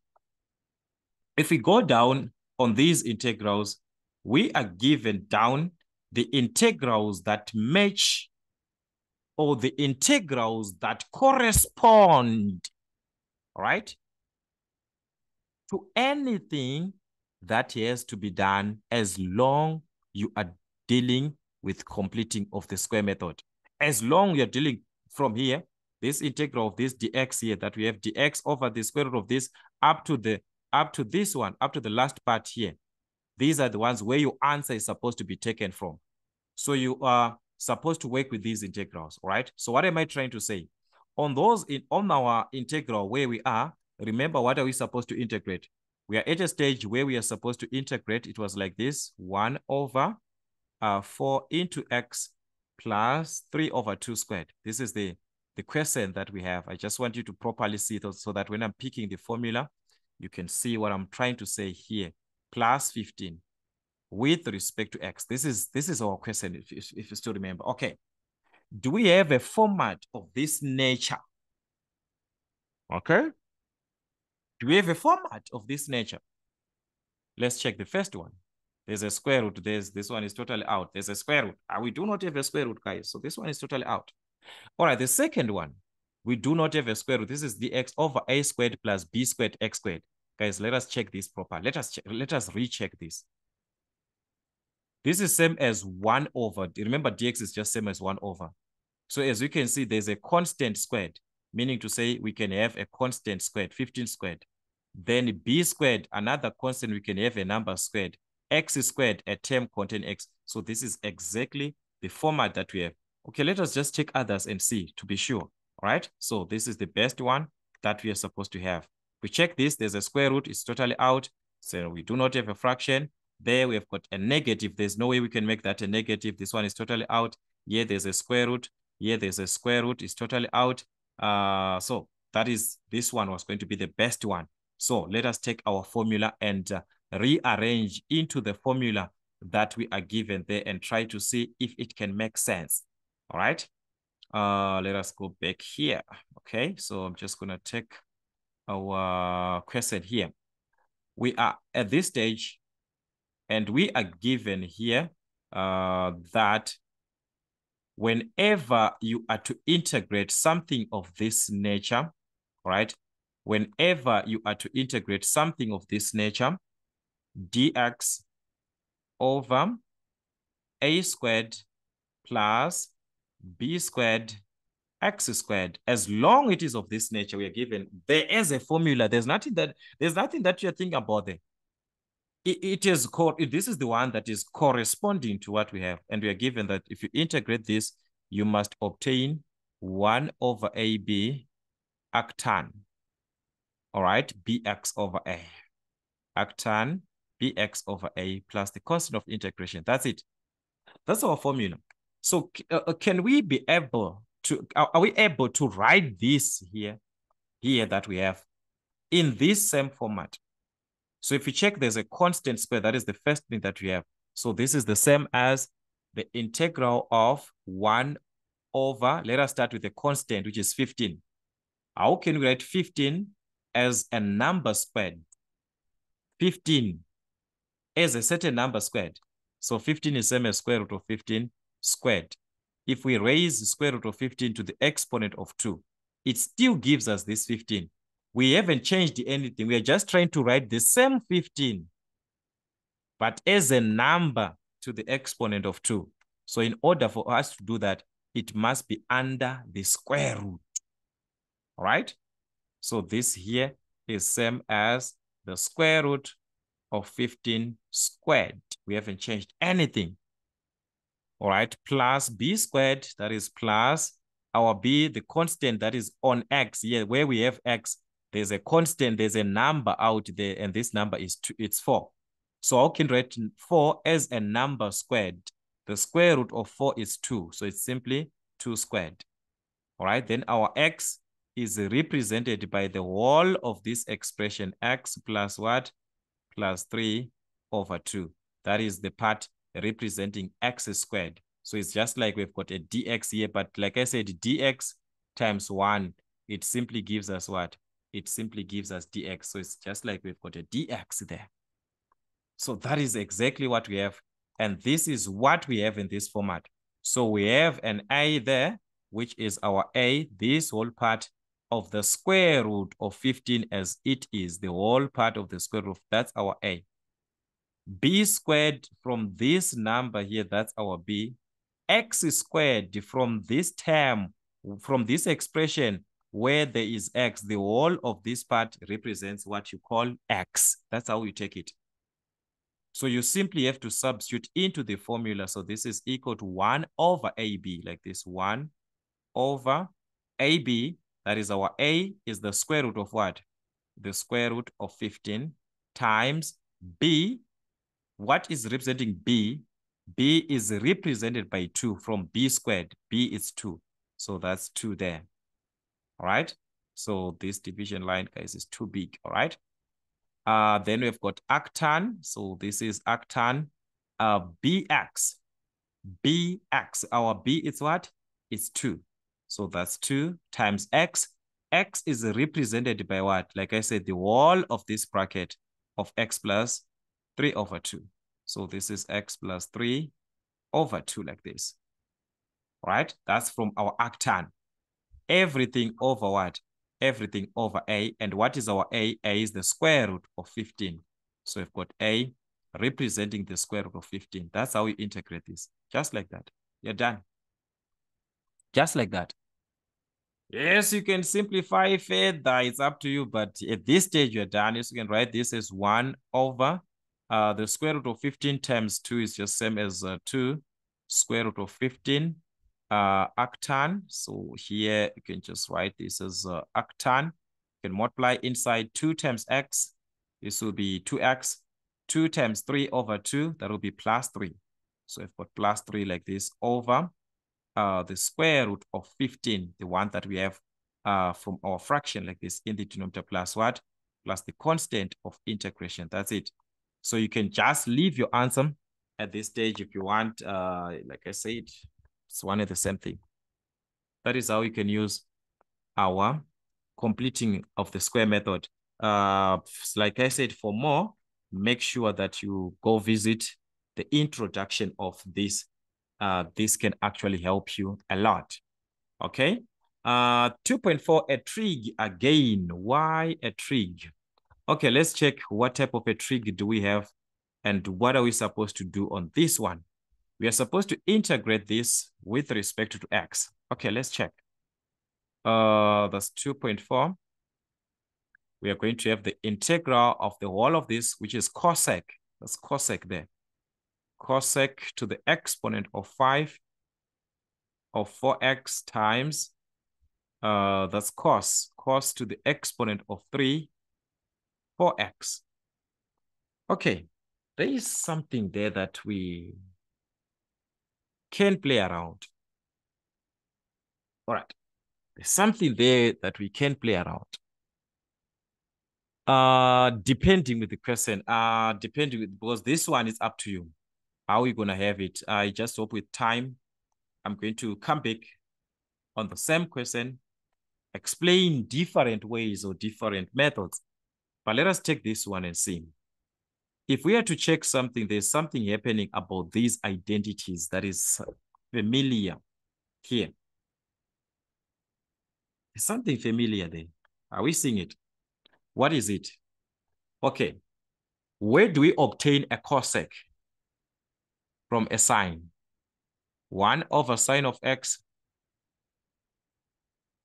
If we go down on these integrals, we are given down the integrals that match or the integrals that correspond, right, to anything that has to be done as long you are dealing with completing of the square method. As long you're dealing from here, this integral of this dx here, that we have dx over the square root of this up to this one, up to the last part here. These are the ones where your answer is supposed to be taken from. So you are supposed to work with these integrals, right? So what am I trying to say? On our integral where we are, remember, what are we supposed to integrate? We are at a stage where we are supposed to integrate. It was like this: 1 over 4 into x plus 3 over 2 squared. This is the question that we have. I just want you to properly see it so that when I'm picking the formula, you can see what I'm trying to say here. Plus 15 with respect to x. This is our question, if you still remember. Okay. Do we have a format of this nature? Okay. Do we have a format of this nature? Let's check the first one. There's a square root. This one is totally out. There's a square root. We do not have a square root, guys. So this one is totally out. All right, the second one, we do not have a square root. This is dx over a squared plus b squared x squared. Guys, let us check this proper. Let us recheck this. This is same as 1 over. Remember, dx is just same as 1 over. So as you can see, there's a constant squared, meaning to say we can have a constant squared, 15 squared. Then b squared, another constant, we can have a number squared. X squared, a term contain x. So this is exactly the format that we have. Okay, let us just check others and see to be sure. All right, so this is the best one that we are supposed to have. We check this, there's a square root, it's totally out. So we do not have a fraction. There we have got a negative. There's no way we can make that a negative. This one is totally out. Here there's a square root. Here there's a square root. It's totally out. So that is, this one was going to be the best one. So let us take our formula and rearrange into the formula that we are given there and try to see if it can make sense. All right. Let us go back here. Okay. So I'm just going to take our question here. We are at this stage and we are given here that whenever you are to integrate something of this nature, right? Whenever you are to integrate something of this nature, dx over a squared plus b squared x squared, as long it is of this nature, we are given, there is a formula. There's nothing that you're thinking about there. This is the one that is corresponding to what we have. And we are given that if you integrate this, you must obtain 1 over AB arctan. All right, bx over a. Arctan bx over a plus the constant of integration. That's it. That's our formula. So can we be able to, are we able to write this here that we have in this same format? So if you check, there's a constant square. That is the first thing that we have. So this is the same as the integral of 1 over, let us start with the constant, which is 15. How can we write 15 as a number squared? 15 as a certain number squared. So 15 is same as square root of 15 squared. If we raise the square root of 15 to the exponent of 2, it still gives us this 15. We haven't changed anything. We are just trying to write the same 15, but as a number to the exponent of 2. So in order for us to do that, it must be under the square root. All right? So this here is same as the square root of 15 squared. We haven't changed anything. All right, plus b squared, that is plus our b, the constant that is on x. Here, where we have x, there's a constant, there's a number out there, and this number is 2, it's 4. So I can write 4 as a number squared. The square root of 4 is 2, so it's simply 2 squared. All right, then our x is represented by the whole of this expression, x plus what? Plus 3 over 2. That is the part representing x squared. So it's just like we've got a dx here, but like I said, dx times 1, it simply gives us what? It simply gives us dx. So it's just like we've got a dx there. So that is exactly what we have. And this is what we have in this format. So we have an a there, which is our a, this whole part of the square root of 15 as it is, the whole part of the square root, that's our a. B squared from this number here, that's our b. X squared from this term, from this expression where there is x, the whole of this part represents what you call x. That's how you take it. So you simply have to substitute into the formula. So this is equal to 1 over AB, like this, 1 over AB. That is our A is the square root of what? The square root of 15 times B. What is representing B? B is represented by 2 from B squared. B is 2. So that's 2 there. All right. So this division line, guys, is too big. All right. Then we've got arctan. So this is arctan. Bx. Bx. Our B is what? It's 2. So that's 2 times x. X is represented by what? Like I said, the whole of this bracket of x plus 3 over 2. So this is x plus 3 over 2 like this. All right? That's from our arctan. Everything over what? Everything over a. And what is our a? A is the square root of 15. So we've got a representing the square root of 15. That's how we integrate this. Just like that. You're done. Just like that. Yes, you can simplify further. It's up to you. But at this stage, you're done. Yes, you can write this as 1 over the square root of 15 times 2 is just same as 2 square root of 15 arctan. So here you can just write this as arctan. You can multiply inside 2 times x. This will be 2x. 2 times 3 over 2, that will be plus 3. So we've got plus 3 like this over the square root of 15, the one that we have from our fraction like this in the denominator plus what? Plus the constant of integration. That's it. So you can just leave your answer at this stage if you want. Like I said, it's one and the same thing. That is how you can use our completing of the square method. Like I said, for more, make sure that you go visit the introduction of this. This can actually help you a lot. Okay. 2.4, a trig again. Why a trig? Okay, let's check what type of a trig do we have and what are we supposed to do on this one. We are supposed to integrate this with respect to x. Okay, let's check. That's 2.4. We are going to have the integral of the whole of this, which is cosec. That's cosec there. Cosec to the exponent of 5 of 4x times, that's cos to the exponent of 3, 4x. Okay, there is something there that we can play around. All right, there's something there that we can play around. Depending with the question, because this one is up to you. How are you gonna have it? I just hope with time, I'm going to come back on the same question, explain different ways or different methods. But let us take this one and see. If we are to check something, there's something happening about these identities that is familiar here. There's something familiar there. Are we seeing it? What is it? Okay. Where do we obtain a cosec? From a sine. 1 over sine of x.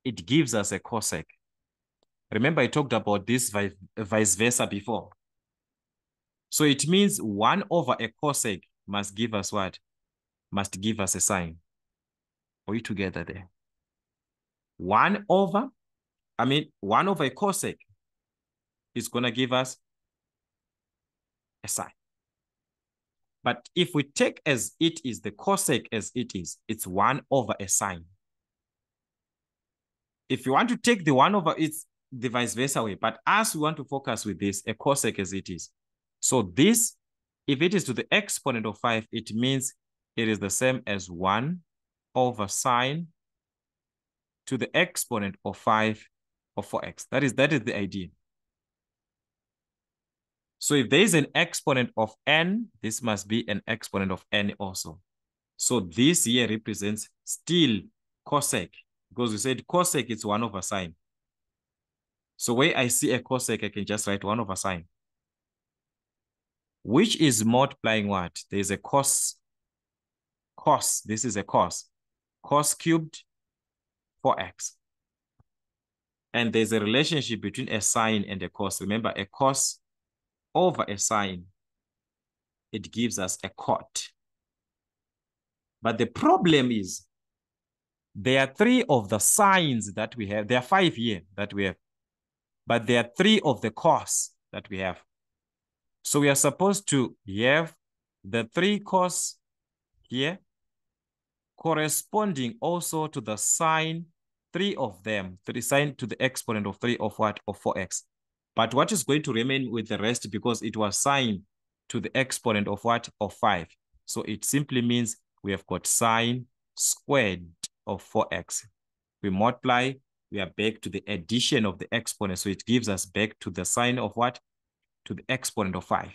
It gives us a cosec. Remember I talked about this vice versa before. So it means 1 over a cosec must give us what? Must give us a sine. Are we together there? 1 over a cosec is going to give us a sine. But if we take as it is, the cosec as it is, it's 1 over a sine. If you want to take the 1 over, it's the vice versa way. But as we want to focus with this, a cosec as it is. So this, if it is to the exponent of 5, it means it is the same as 1 over sine to the exponent of 5 of 4x. That is the idea. So if there is an exponent of n, this must be an exponent of n also. So this here represents still cosec, because we said cosec is 1 over sine. So where I see a cosec, I can just write 1 over sine, which is multiplying what? There's a cos, this is a cos cubed 4x. And there's a relationship between a sine and a cos. Remember, a cos over a sine, it gives us a cot. But the problem is, there are 3 of the sines that we have. There are 5 here that we have. But there are 3 of the cos that we have. So we are supposed to have the 3 cos here, corresponding also to the sine, 3 of them, 3 sine to the exponent of 3 of what? Of 4x. But what is going to remain with the rest, because it was sine to the exponent of what? Of 5. So it simply means we have got sine squared of 4x. We multiply, we are back to the addition of the exponent. So it gives us back to the sine of what? To the exponent of 5.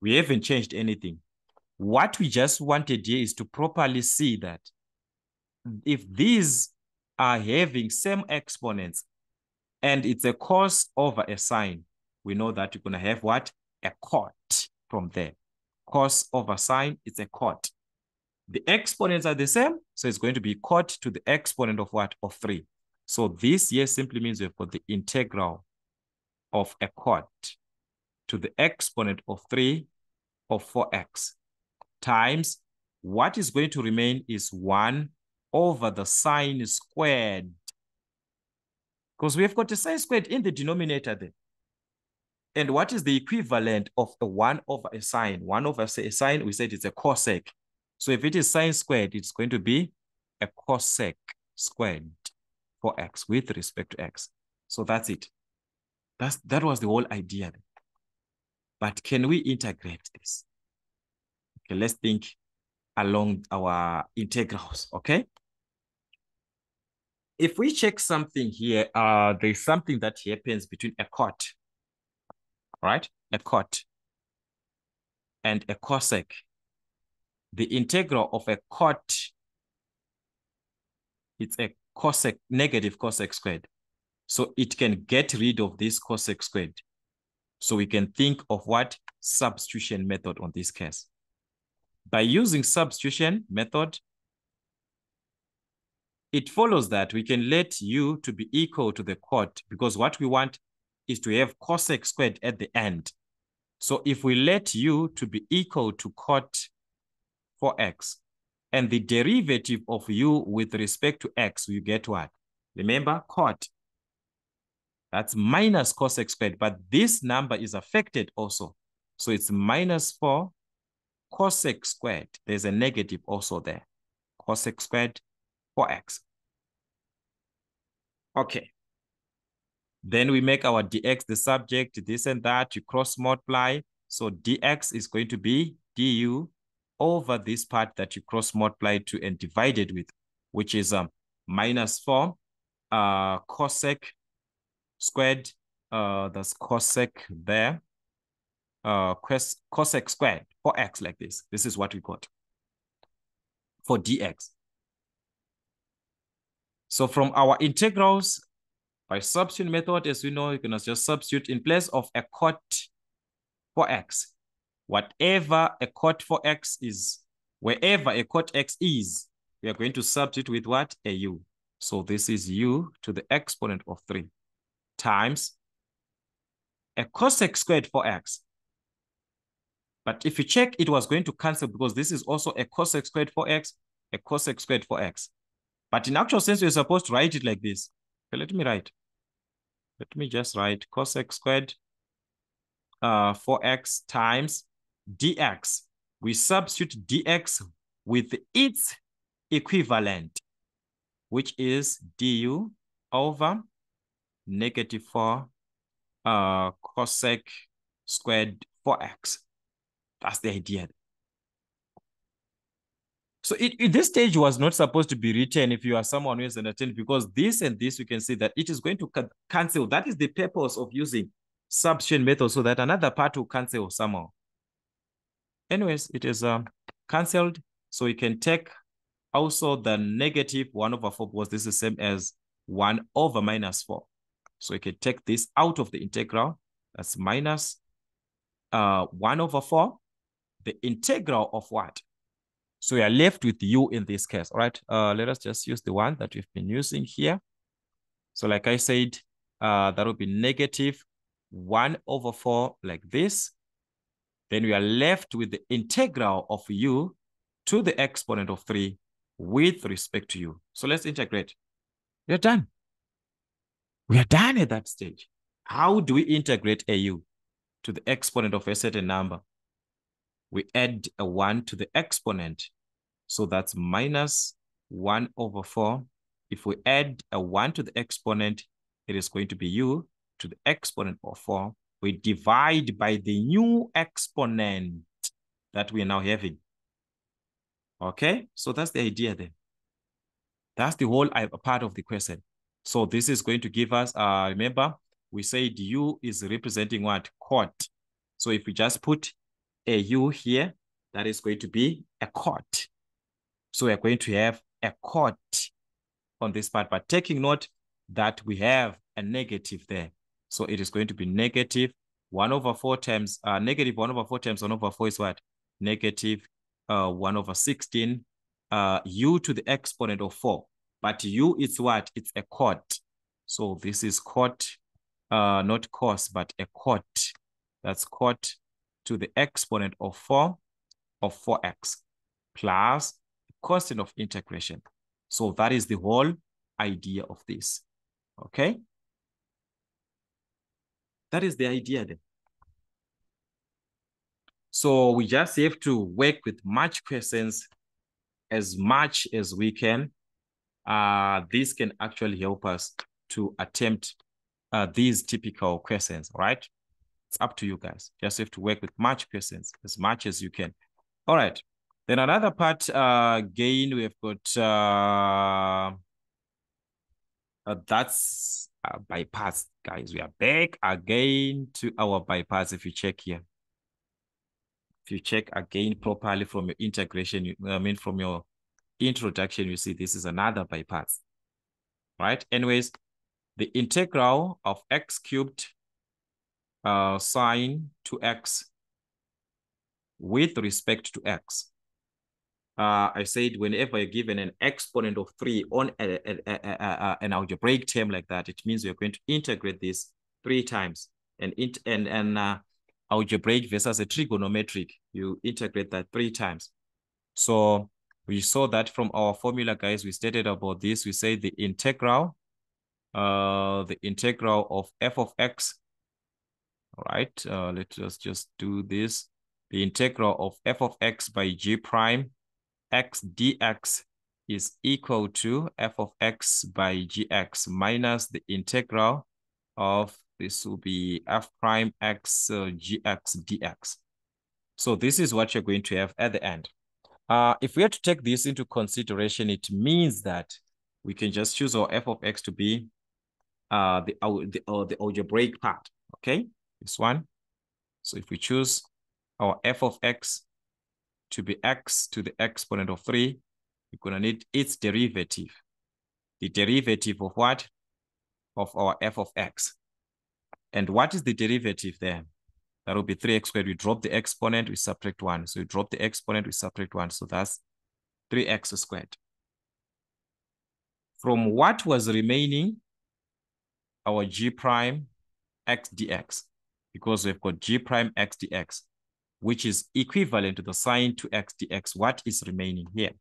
We haven't changed anything. What we just wanted here is to properly see that if these are having same exponents and it's a cos over a sine, we know that you're going to have what? A cot from there. Cos over sine, it's a cot. The exponents are the same, so it's going to be cot to the exponent of what? Of 3. So this here simply means we've got the integral of a cot to the exponent of 3 of 4x times what is going to remain is 1 over the sine squared. Because we have got a sine squared in the denominator there. And what is the equivalent of a 1 over a sine? 1 over a sine, we said it's a cosec. So if it is sine squared, it's going to be a cosec squared for x with respect to x. So that's it. That was the whole idea. But can we integrate this? Okay, let's think along our integrals, okay? If we check something here, there's something that happens between a cot, right? A cot and a cosec. The integral of a cot, it's a cosec, negative cosec squared. So it can get rid of this cosec squared. So we can think of what? Substitution method on this case. By using substitution method, it follows that we can let u to be equal to the cot, because what we want is to have cosec squared at the end. So if we let u to be equal to cot for x, and the derivative of u with respect to x, you get what? Remember, cot. That's minus cosec squared, but this number is affected also. So it's minus 4 cosec squared. There's a negative also there. Cosec squared for x. Okay. Then we make our dx the subject, this and that, you cross multiply. So dx is going to be du over this part that you cross multiply to and divided with, which is minus 4 cosec squared. That's cosec there. Cosec squared for x like this. This is what we got for dx. So from our integrals, by substitution method, as we know, you can just substitute in place of a cot for x. Whatever a cot for x is, wherever a cot x is, we are going to substitute with what? A u. So this is u to the exponent of 3 times a cosec squared for x. But if you check, it was going to cancel because this is also a cosec squared for x, a cosec squared for x. But in actual sense, we're supposed to write it like this. Okay, let me write. Let me just write cosec squared for x times dx. We substitute dx with its equivalent, which is du over negative 4 cosec squared for x. That's the idea. So this stage was not supposed to be written if you are someone who is an attendant, because this and this, you can see that it is going to cancel. That is the purpose of using substitution method, so that another part will cancel somehow. Anyways, it is cancelled. So we can take Also, the negative 1 over 4, because this is the same as 1 over minus 4. So you can take this out of the integral. That's minus 1 over 4. The integral of what? So we are left with u in this case, all right? Let us just use the one that we've been using here. So like I said, that will be negative 1 over 4 like this. Then we are left with the integral of u to the exponent of 3 with respect to u. So let's integrate. We are done. We are done at that stage. How do we integrate a u to the exponent of a certain number? We add a 1 to the exponent. So that's minus 1 over 4. If we add a 1 to the exponent, it is going to be u to the exponent of 4. We divide by the new exponent that we are now having. Okay, so that's the idea there. That's the whole part of the question. So this is going to give us, remember, we said u is representing what? Chord. So if we just put a u here, that is going to be a chord. So we're going to have a chord on this part, but taking note that we have a negative there. So it is going to be negative 1 over 4 times, negative 1 over 4 times 1 over 4 is what? Negative 1 over 16, u to the exponent of 4. But u is what? It's a chord. So this is chord, not cos, but a chord. That's chord to the exponent of 4 of 4x plus the constant of integration. So that is the whole idea of this. Okay? That is the idea then. So we just have to work with match questions as much as we can. This can actually help us to attempt these typical questions, right? It's up to you guys. Just have to work with match questions as much as you can. All right. Then another part, again, we've got that's bypass, guys. We are back again to our bypass. If you check here, if you check again properly from your integration, from your introduction, you see this is another bypass, right? Anyways, the integral of x cubed sine 2x with respect to x. I said whenever you're given an exponent of 3 on an algebraic term like that, it means you're going to integrate this 3 times. And algebraic versus a trigonometric, you integrate that 3 times. So we saw that from our formula, guys. We stated about this. We say the integral of f of x. All right, let's just do this. The integral of f of x by g prime x dx is equal to f of x by gx minus the integral of, this will be f prime x gx dx. So this is what you're going to have at the end. If we have to take this into consideration, it means that we can just choose our f of x to be the algebraic part, okay? This one. So if we choose our f of x to be x to the exponent of 3, we're going to need its derivative. The derivative of what? Of our f of x. And what is the derivative there? That will be 3x squared. We drop the exponent, we subtract 1. So we drop the exponent, we subtract 1. So that's 3x squared. From what was remaining? Our g prime x dx. Because we've got g prime x dx, which is equivalent to the sine 2x dx. What is remaining here?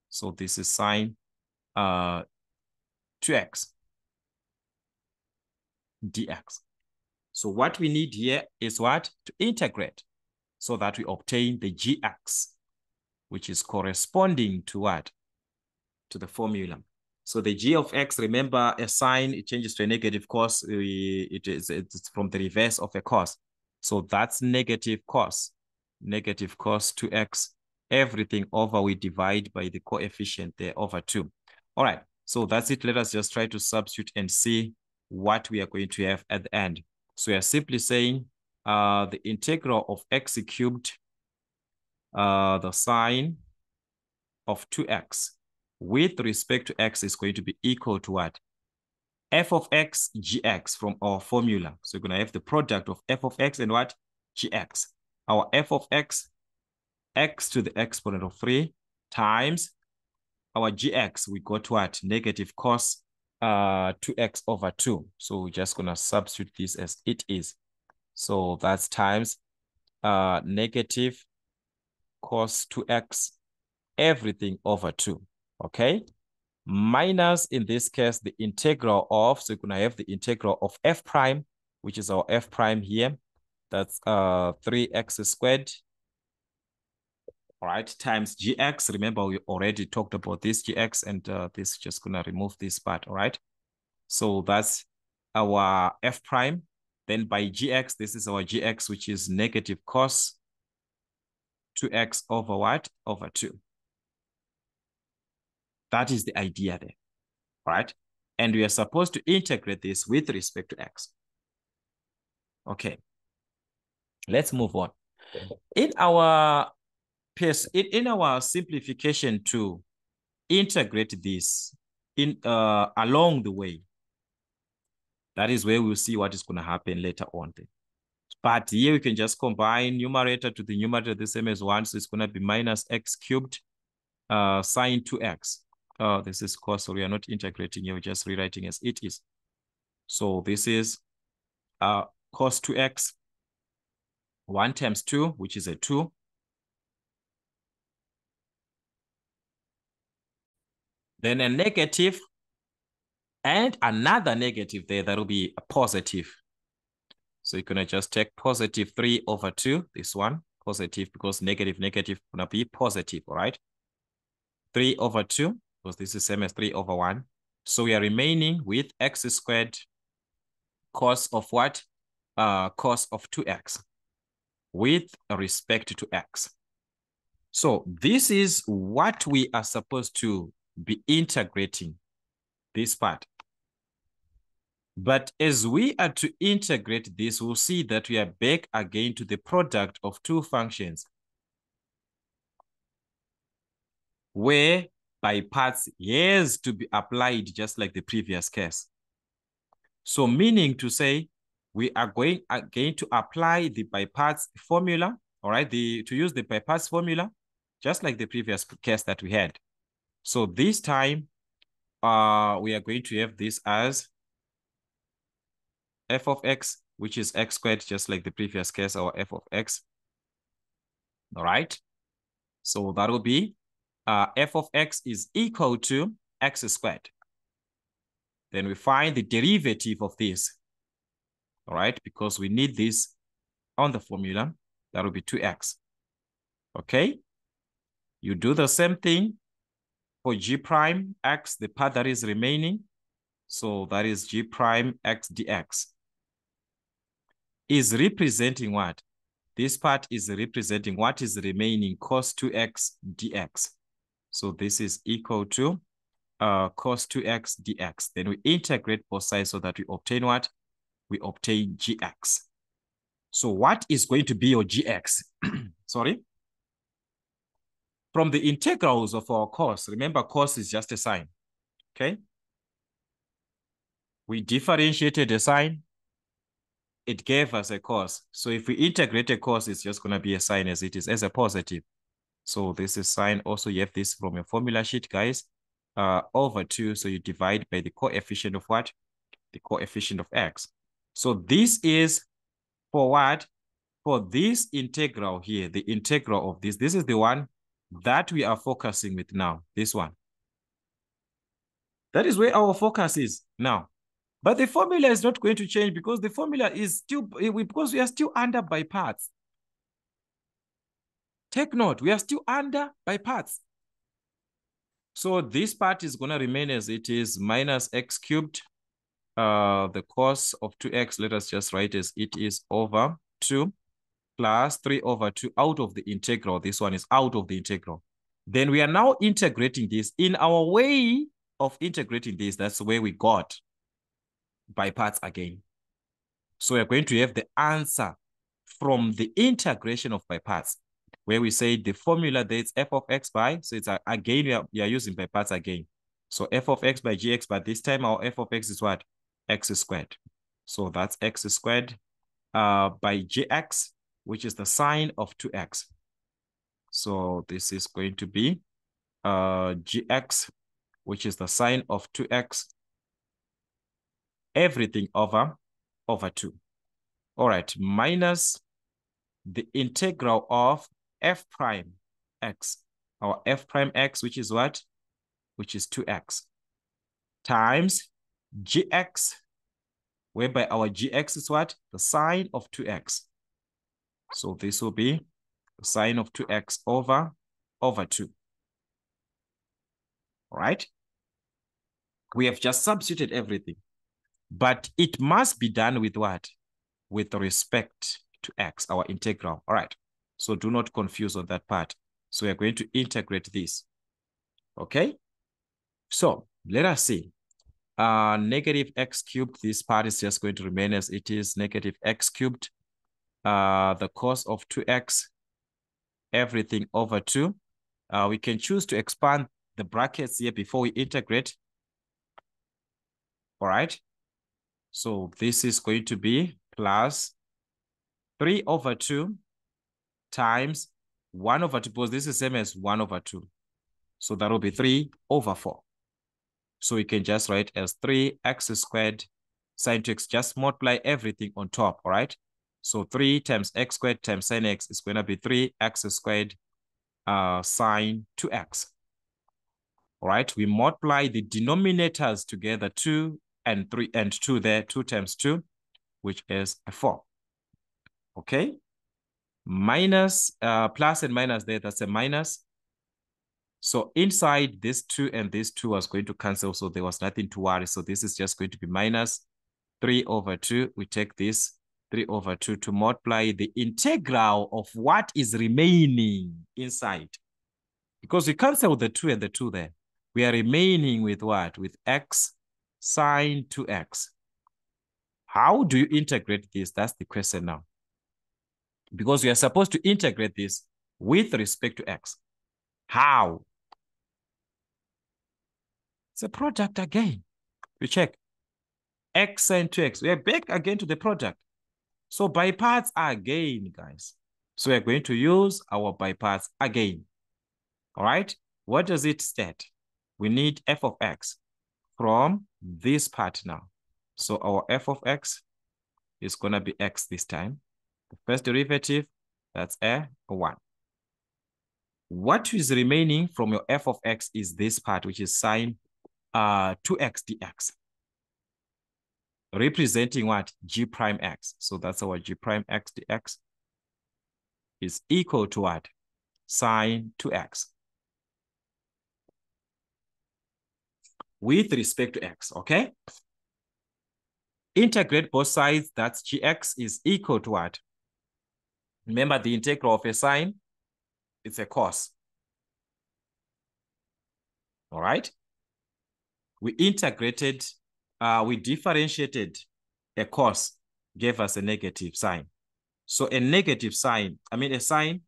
So this is sine 2x dx. So what we need here is what? To integrate so that we obtain the gx, which is corresponding to what? To the formula. So the g of x, remember a sign, it changes to a negative cos. It's from the reverse of a cos. So that's negative cos 2x. Everything over, we divide by the coefficient there over 2. All right, so that's it. Let us just try to substitute and see what we are going to have at the end. So we are simply saying the integral of x cubed, the sine of 2x with respect to x is going to be equal to what? F of x gx from our formula. So we're going to have the product of f of x and what? Gx. Our f of x, x to the exponent of 3 times our gx, we got what? Negative cos 2x over 2. So we're just going to substitute this as it is. So that's times negative cos 2x, everything over 2. Okay? Minus, in this case, the integral of, so you're going to have the integral of f prime, which is our f prime here. That's 3x squared. All right, times gx. Remember, we already talked about this gx, and this is just going to remove this part. All right. So that's our f prime. Then by gx, this is our gx, which is negative cos 2x over what? Over 2. That is the idea there. All right. And we are supposed to integrate this with respect to x. Okay. Let's move on. In our simplification to integrate this in along the way, that is where we'll see what is going to happen later on. But here we can just combine numerator to the numerator the same as 1. So it's going to be minus x cubed sine 2x. This is cos, so we are not integrating here, we're just rewriting as it is. So this is cos 2x, 1 times 2, which is a 2. Then a negative and another negative there, that will be a positive. So you're going to just take positive 3 over 2, this one, positive, because negative going to be positive, all right? 3 over 2, because this is same as 3 over 1. So we are remaining with x squared cos of what? Cos of 2x with respect to x. So this is what we are supposed to be integrating, this part. But as we are to integrate this, we'll see that we are back again to the product of two functions, where by parts has to be applied just like the previous case. So meaning to say, we are going again to apply the by parts formula, all right, to use the by parts formula, just like the previous case that we had. So this time, we are going to have this as f of x, which is x squared, just like the previous case, our f of x. All right. So that will be f of x is equal to x squared. Then we find the derivative of this. All right, because we need this on the formula. That will be 2x. Okay. You do the same thing for g prime x, the part that is remaining. So that is g prime x dx. Is representing what? This part is representing what is remaining, cos 2x dx. So this is equal to cos 2x dx. Then we integrate both sides so that we obtain what? We obtain gx. So what is going to be your gx? Sorry. From the integrals of our cos, remember cos is just a sign, okay? We differentiated the sign. It gave us a cos. So if we integrate a cos, it's just going to be a sign as it is, as a positive. So this is sine. Also, you have this from your formula sheet, guys, over 2. So you divide by the coefficient of what? The coefficient of x. So this is for what? For this integral here, the integral of this. This is the one that we are focusing with now, this one. That is where our focus is now. But the formula is not going to change because the formula is still, because we are still under by parts. Take note, we are still under by parts. So this part is going to remain as it is, minus x cubed. The cos of 2x, let us just write as it is, over 2 plus 3 over 2 out of the integral. This one is out of the integral. Then we are now integrating this. In our way of integrating this, that's where we got by parts again. So we're going to have the answer from the integration of by parts. where we say the formula there is f of x by, so it's again, we are using by parts again. So f of x by gx, but this time our f of x is what? X squared. So that's x squared by gx, which is the sine of 2x. So this is going to be gx, which is the sine of 2x, everything over 2. All right, minus the integral of f prime x, our f prime x, which is what? Which is 2x, times gx, whereby our gx is what? The sine of 2x. So this will be the sine of 2x over 2. All right? We have just substituted everything, but it must be done with what? With respect to x, our integral. All right. So do not confuse on that part. So we are going to integrate this. Okay. So let us see. Negative x cubed, this part is just going to remain as it is, negative x cubed. The cos of 2x, everything over 2. We can choose to expand the brackets here before we integrate. All right. So this is going to be plus 3 over 2 times 1 over 2, because this is the same as 1 over 2. So that will be 3 over 4. So we can just write as 3x squared sine 2x, just multiply everything on top, all right? So 3 times x squared times sine x is going to be 3x squared sine 2x. All right, we multiply the denominators together, 2 and 3 and 2 there, 2 times 2, which is 4. Okay, minus, plus and minus there, that's a minus. So inside this 2 and this 2 was going to cancel, so there was nothing to worry. So this is just going to be minus 3 over 2. We take this 3 over 2 to multiply the integral of what is remaining inside. Because we cancel the 2 and the 2 there. We are remaining with what? With x sine 2x. How do you integrate this? That's the question now. Because we are supposed to integrate this with respect to x. How? It's a product again. We check. X sine 2x. We are back again to the product. So by parts again, guys. So we're going to use our by parts again. All right. What does it state? We need f of x from this part now. So our f of x is going to be x this time. The first derivative, that's a 1. What is remaining from your f of x is this part, which is sine 2x dx. Representing what? G prime x. So that's our G prime x dx is equal to what? Sine 2x. With respect to x, okay? Integrate both sides, that's gx is equal to what? Remember the integral of a sine, it's a cos. All right? We integrated, we differentiated a cos, gave us a negative sign. So a negative sign, a sign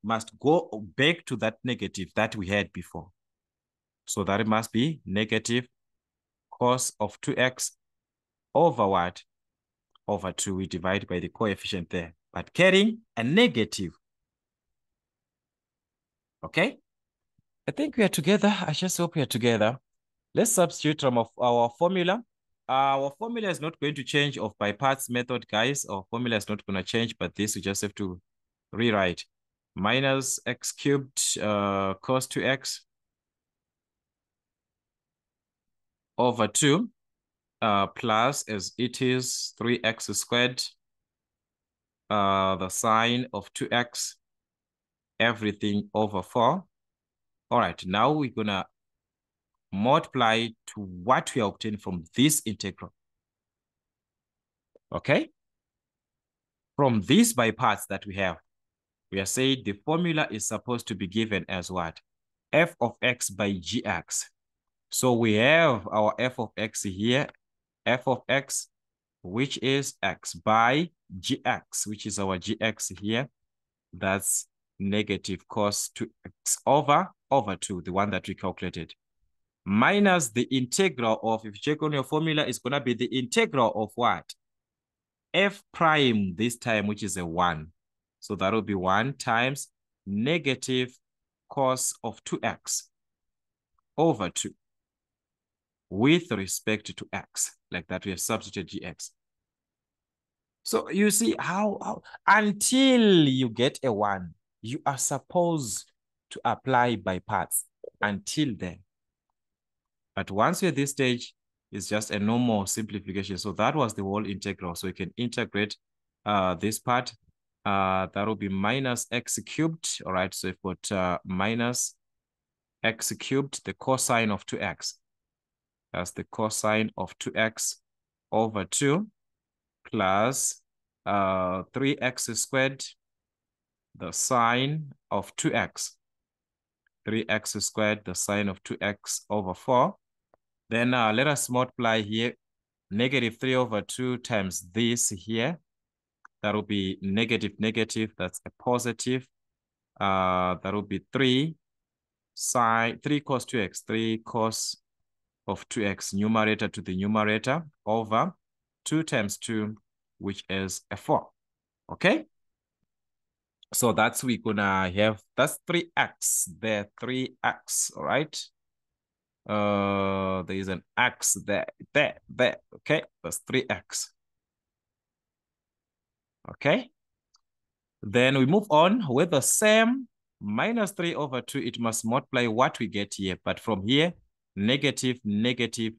must go back to that negative that we had before. So that it must be negative cos of 2x over what? Over 2. We divide by the coefficient there, but carrying a negative. Okay? I think we are together. I just hope we are together. Let's substitute from our formula. Our formula is not going to change of by parts method, guys. Our formula is not going to change, but this we just have to rewrite. Minus x cubed cos 2x over 2 plus, as it is, 3x squared, the sine of 2x, everything over 4. All right, now we're going to multiply to what we obtained from this integral. Okay? From these by parts that we have, we are saying the formula is supposed to be given as what? F of x by gx. So we have our f of x here, f of x, which is x, by gx, which is our gx here. That's negative cos 2x over 2, the one that we calculated, minus the integral of, if you check on your formula, it's going to be the integral of what? F prime this time, which is a 1. So that will be 1 times negative cos of 2x over 2 with respect to x. Like that, we have substituted gx. So you see how until you get a 1, you are supposed to apply by parts until then. But once you're at this stage, it's just a normal simplification. So that was the whole integral. So you can integrate this part. That will be minus x cubed. All right, so you've got minus x cubed, the cosine of 2x. That's the cosine of 2x over 2 plus 3x squared, the sine of 2x. 3x squared, the sine of 2x over 4. Then let us multiply here. Negative 3 over 2 times this here. That will be negative, negative. That's a positive. That will be 3 sine, 3 cos 2x. 3 cos of 2x, numerator to the numerator, over 2 times 2, which is a 4. Okay? So that's we're gonna have, that's 3x there, 3x, all right? There is an x there, okay? That's 3x. Okay? Then we move on with the same minus 3 over 2. It must multiply what we get here. But from here, negative, negative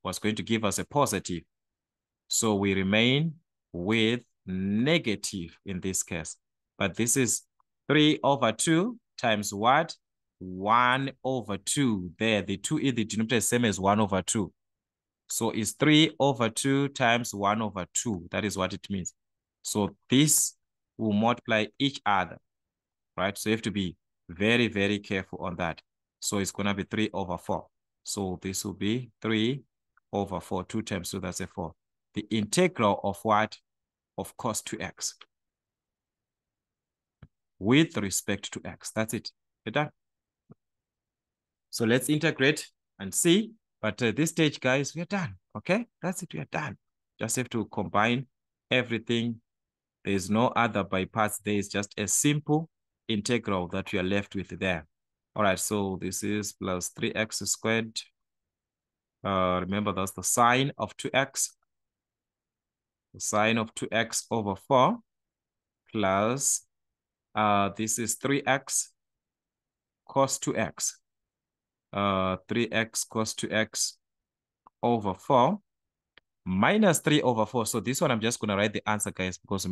was going to give us a positive. So we remain with negative in this case. But this is 3 over 2 times what? 1 over 2 there. The 2 in the denominator is same as 1 over 2. So it's 3 over 2 times 1 over 2. That is what it means. So this will multiply each other, right? So you have to be very, very careful on that. So it's going to be 3 over 4. So this will be 3 over 4. 2 times 2, that's a 4. The integral of what? Of cos 2x. With respect to x. That's it. We're done. So let's integrate and see. But at this stage, guys, we are done. Okay? That's it. We are done. Just have to combine everything. There is no other by parts. There is just a simple integral that we are left with there. All right. So this is plus 3x squared. Remember, that's the sine of 2x. The sine of 2x over 4 plus this is 3x cos 2x. 3x cos 2x over 4 minus 3 over 4. So this one, I'm just going to write the answer, guys, because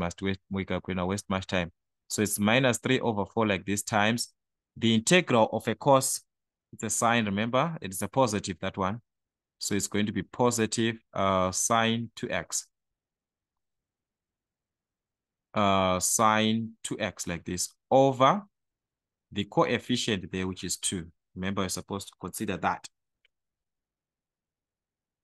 we're going to waste much time. So it's minus 3 over 4 like this times the integral of a cos. It's a sine, remember? It's a positive, that one. So it's going to be positive sine 2x. Sine 2x like this over the coefficient there, which is 2. Remember, you're supposed to consider that.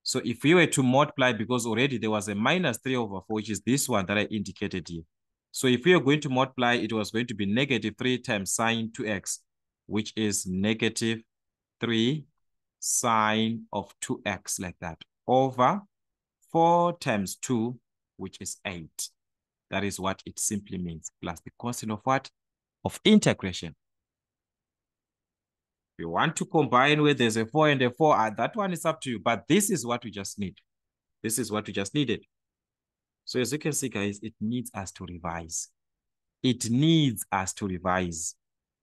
So if we were to multiply, because already there was a minus 3 over 4, which is this one that I indicated here. So if we are going to multiply, it was going to be negative 3 times sine 2x, which is negative 3 sine of 2x like that, over 4 times 2, which is 8. That is what it simply means, plus the constant of what? Of integration. If you want to combine where there's a 4 and a 4, that one is up to you. But this is what we just need. This is what we just needed. So as you can see, guys, it needs us to revise. It needs us to revise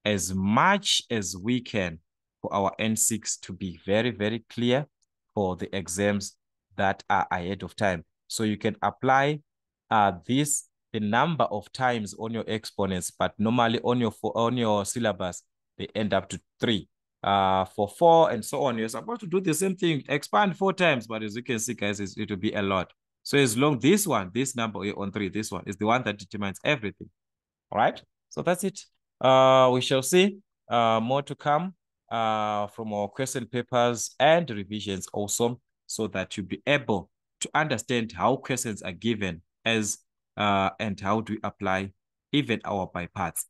as much as we can for our N6 to be very, very clear for the exams that are ahead of time. So you can apply the number of times on your exponents, but normally on your syllabus, they end up to 3. For 4 and so on, you're supposed to do the same thing, expand 4 times, but as you can see, guys, it will be a lot. So as long this number on 3, this one is the one that determines everything. All right, so that's it. We shall see more to come from our question papers and revisions also, so that you'll be able to understand how questions are given as and how do we apply even our by parts.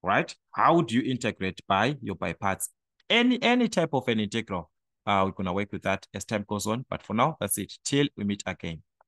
right? How do you integrate your by parts? Any type of an integral, we're going to work with that as time goes on. But for now, that's it. Till we meet again.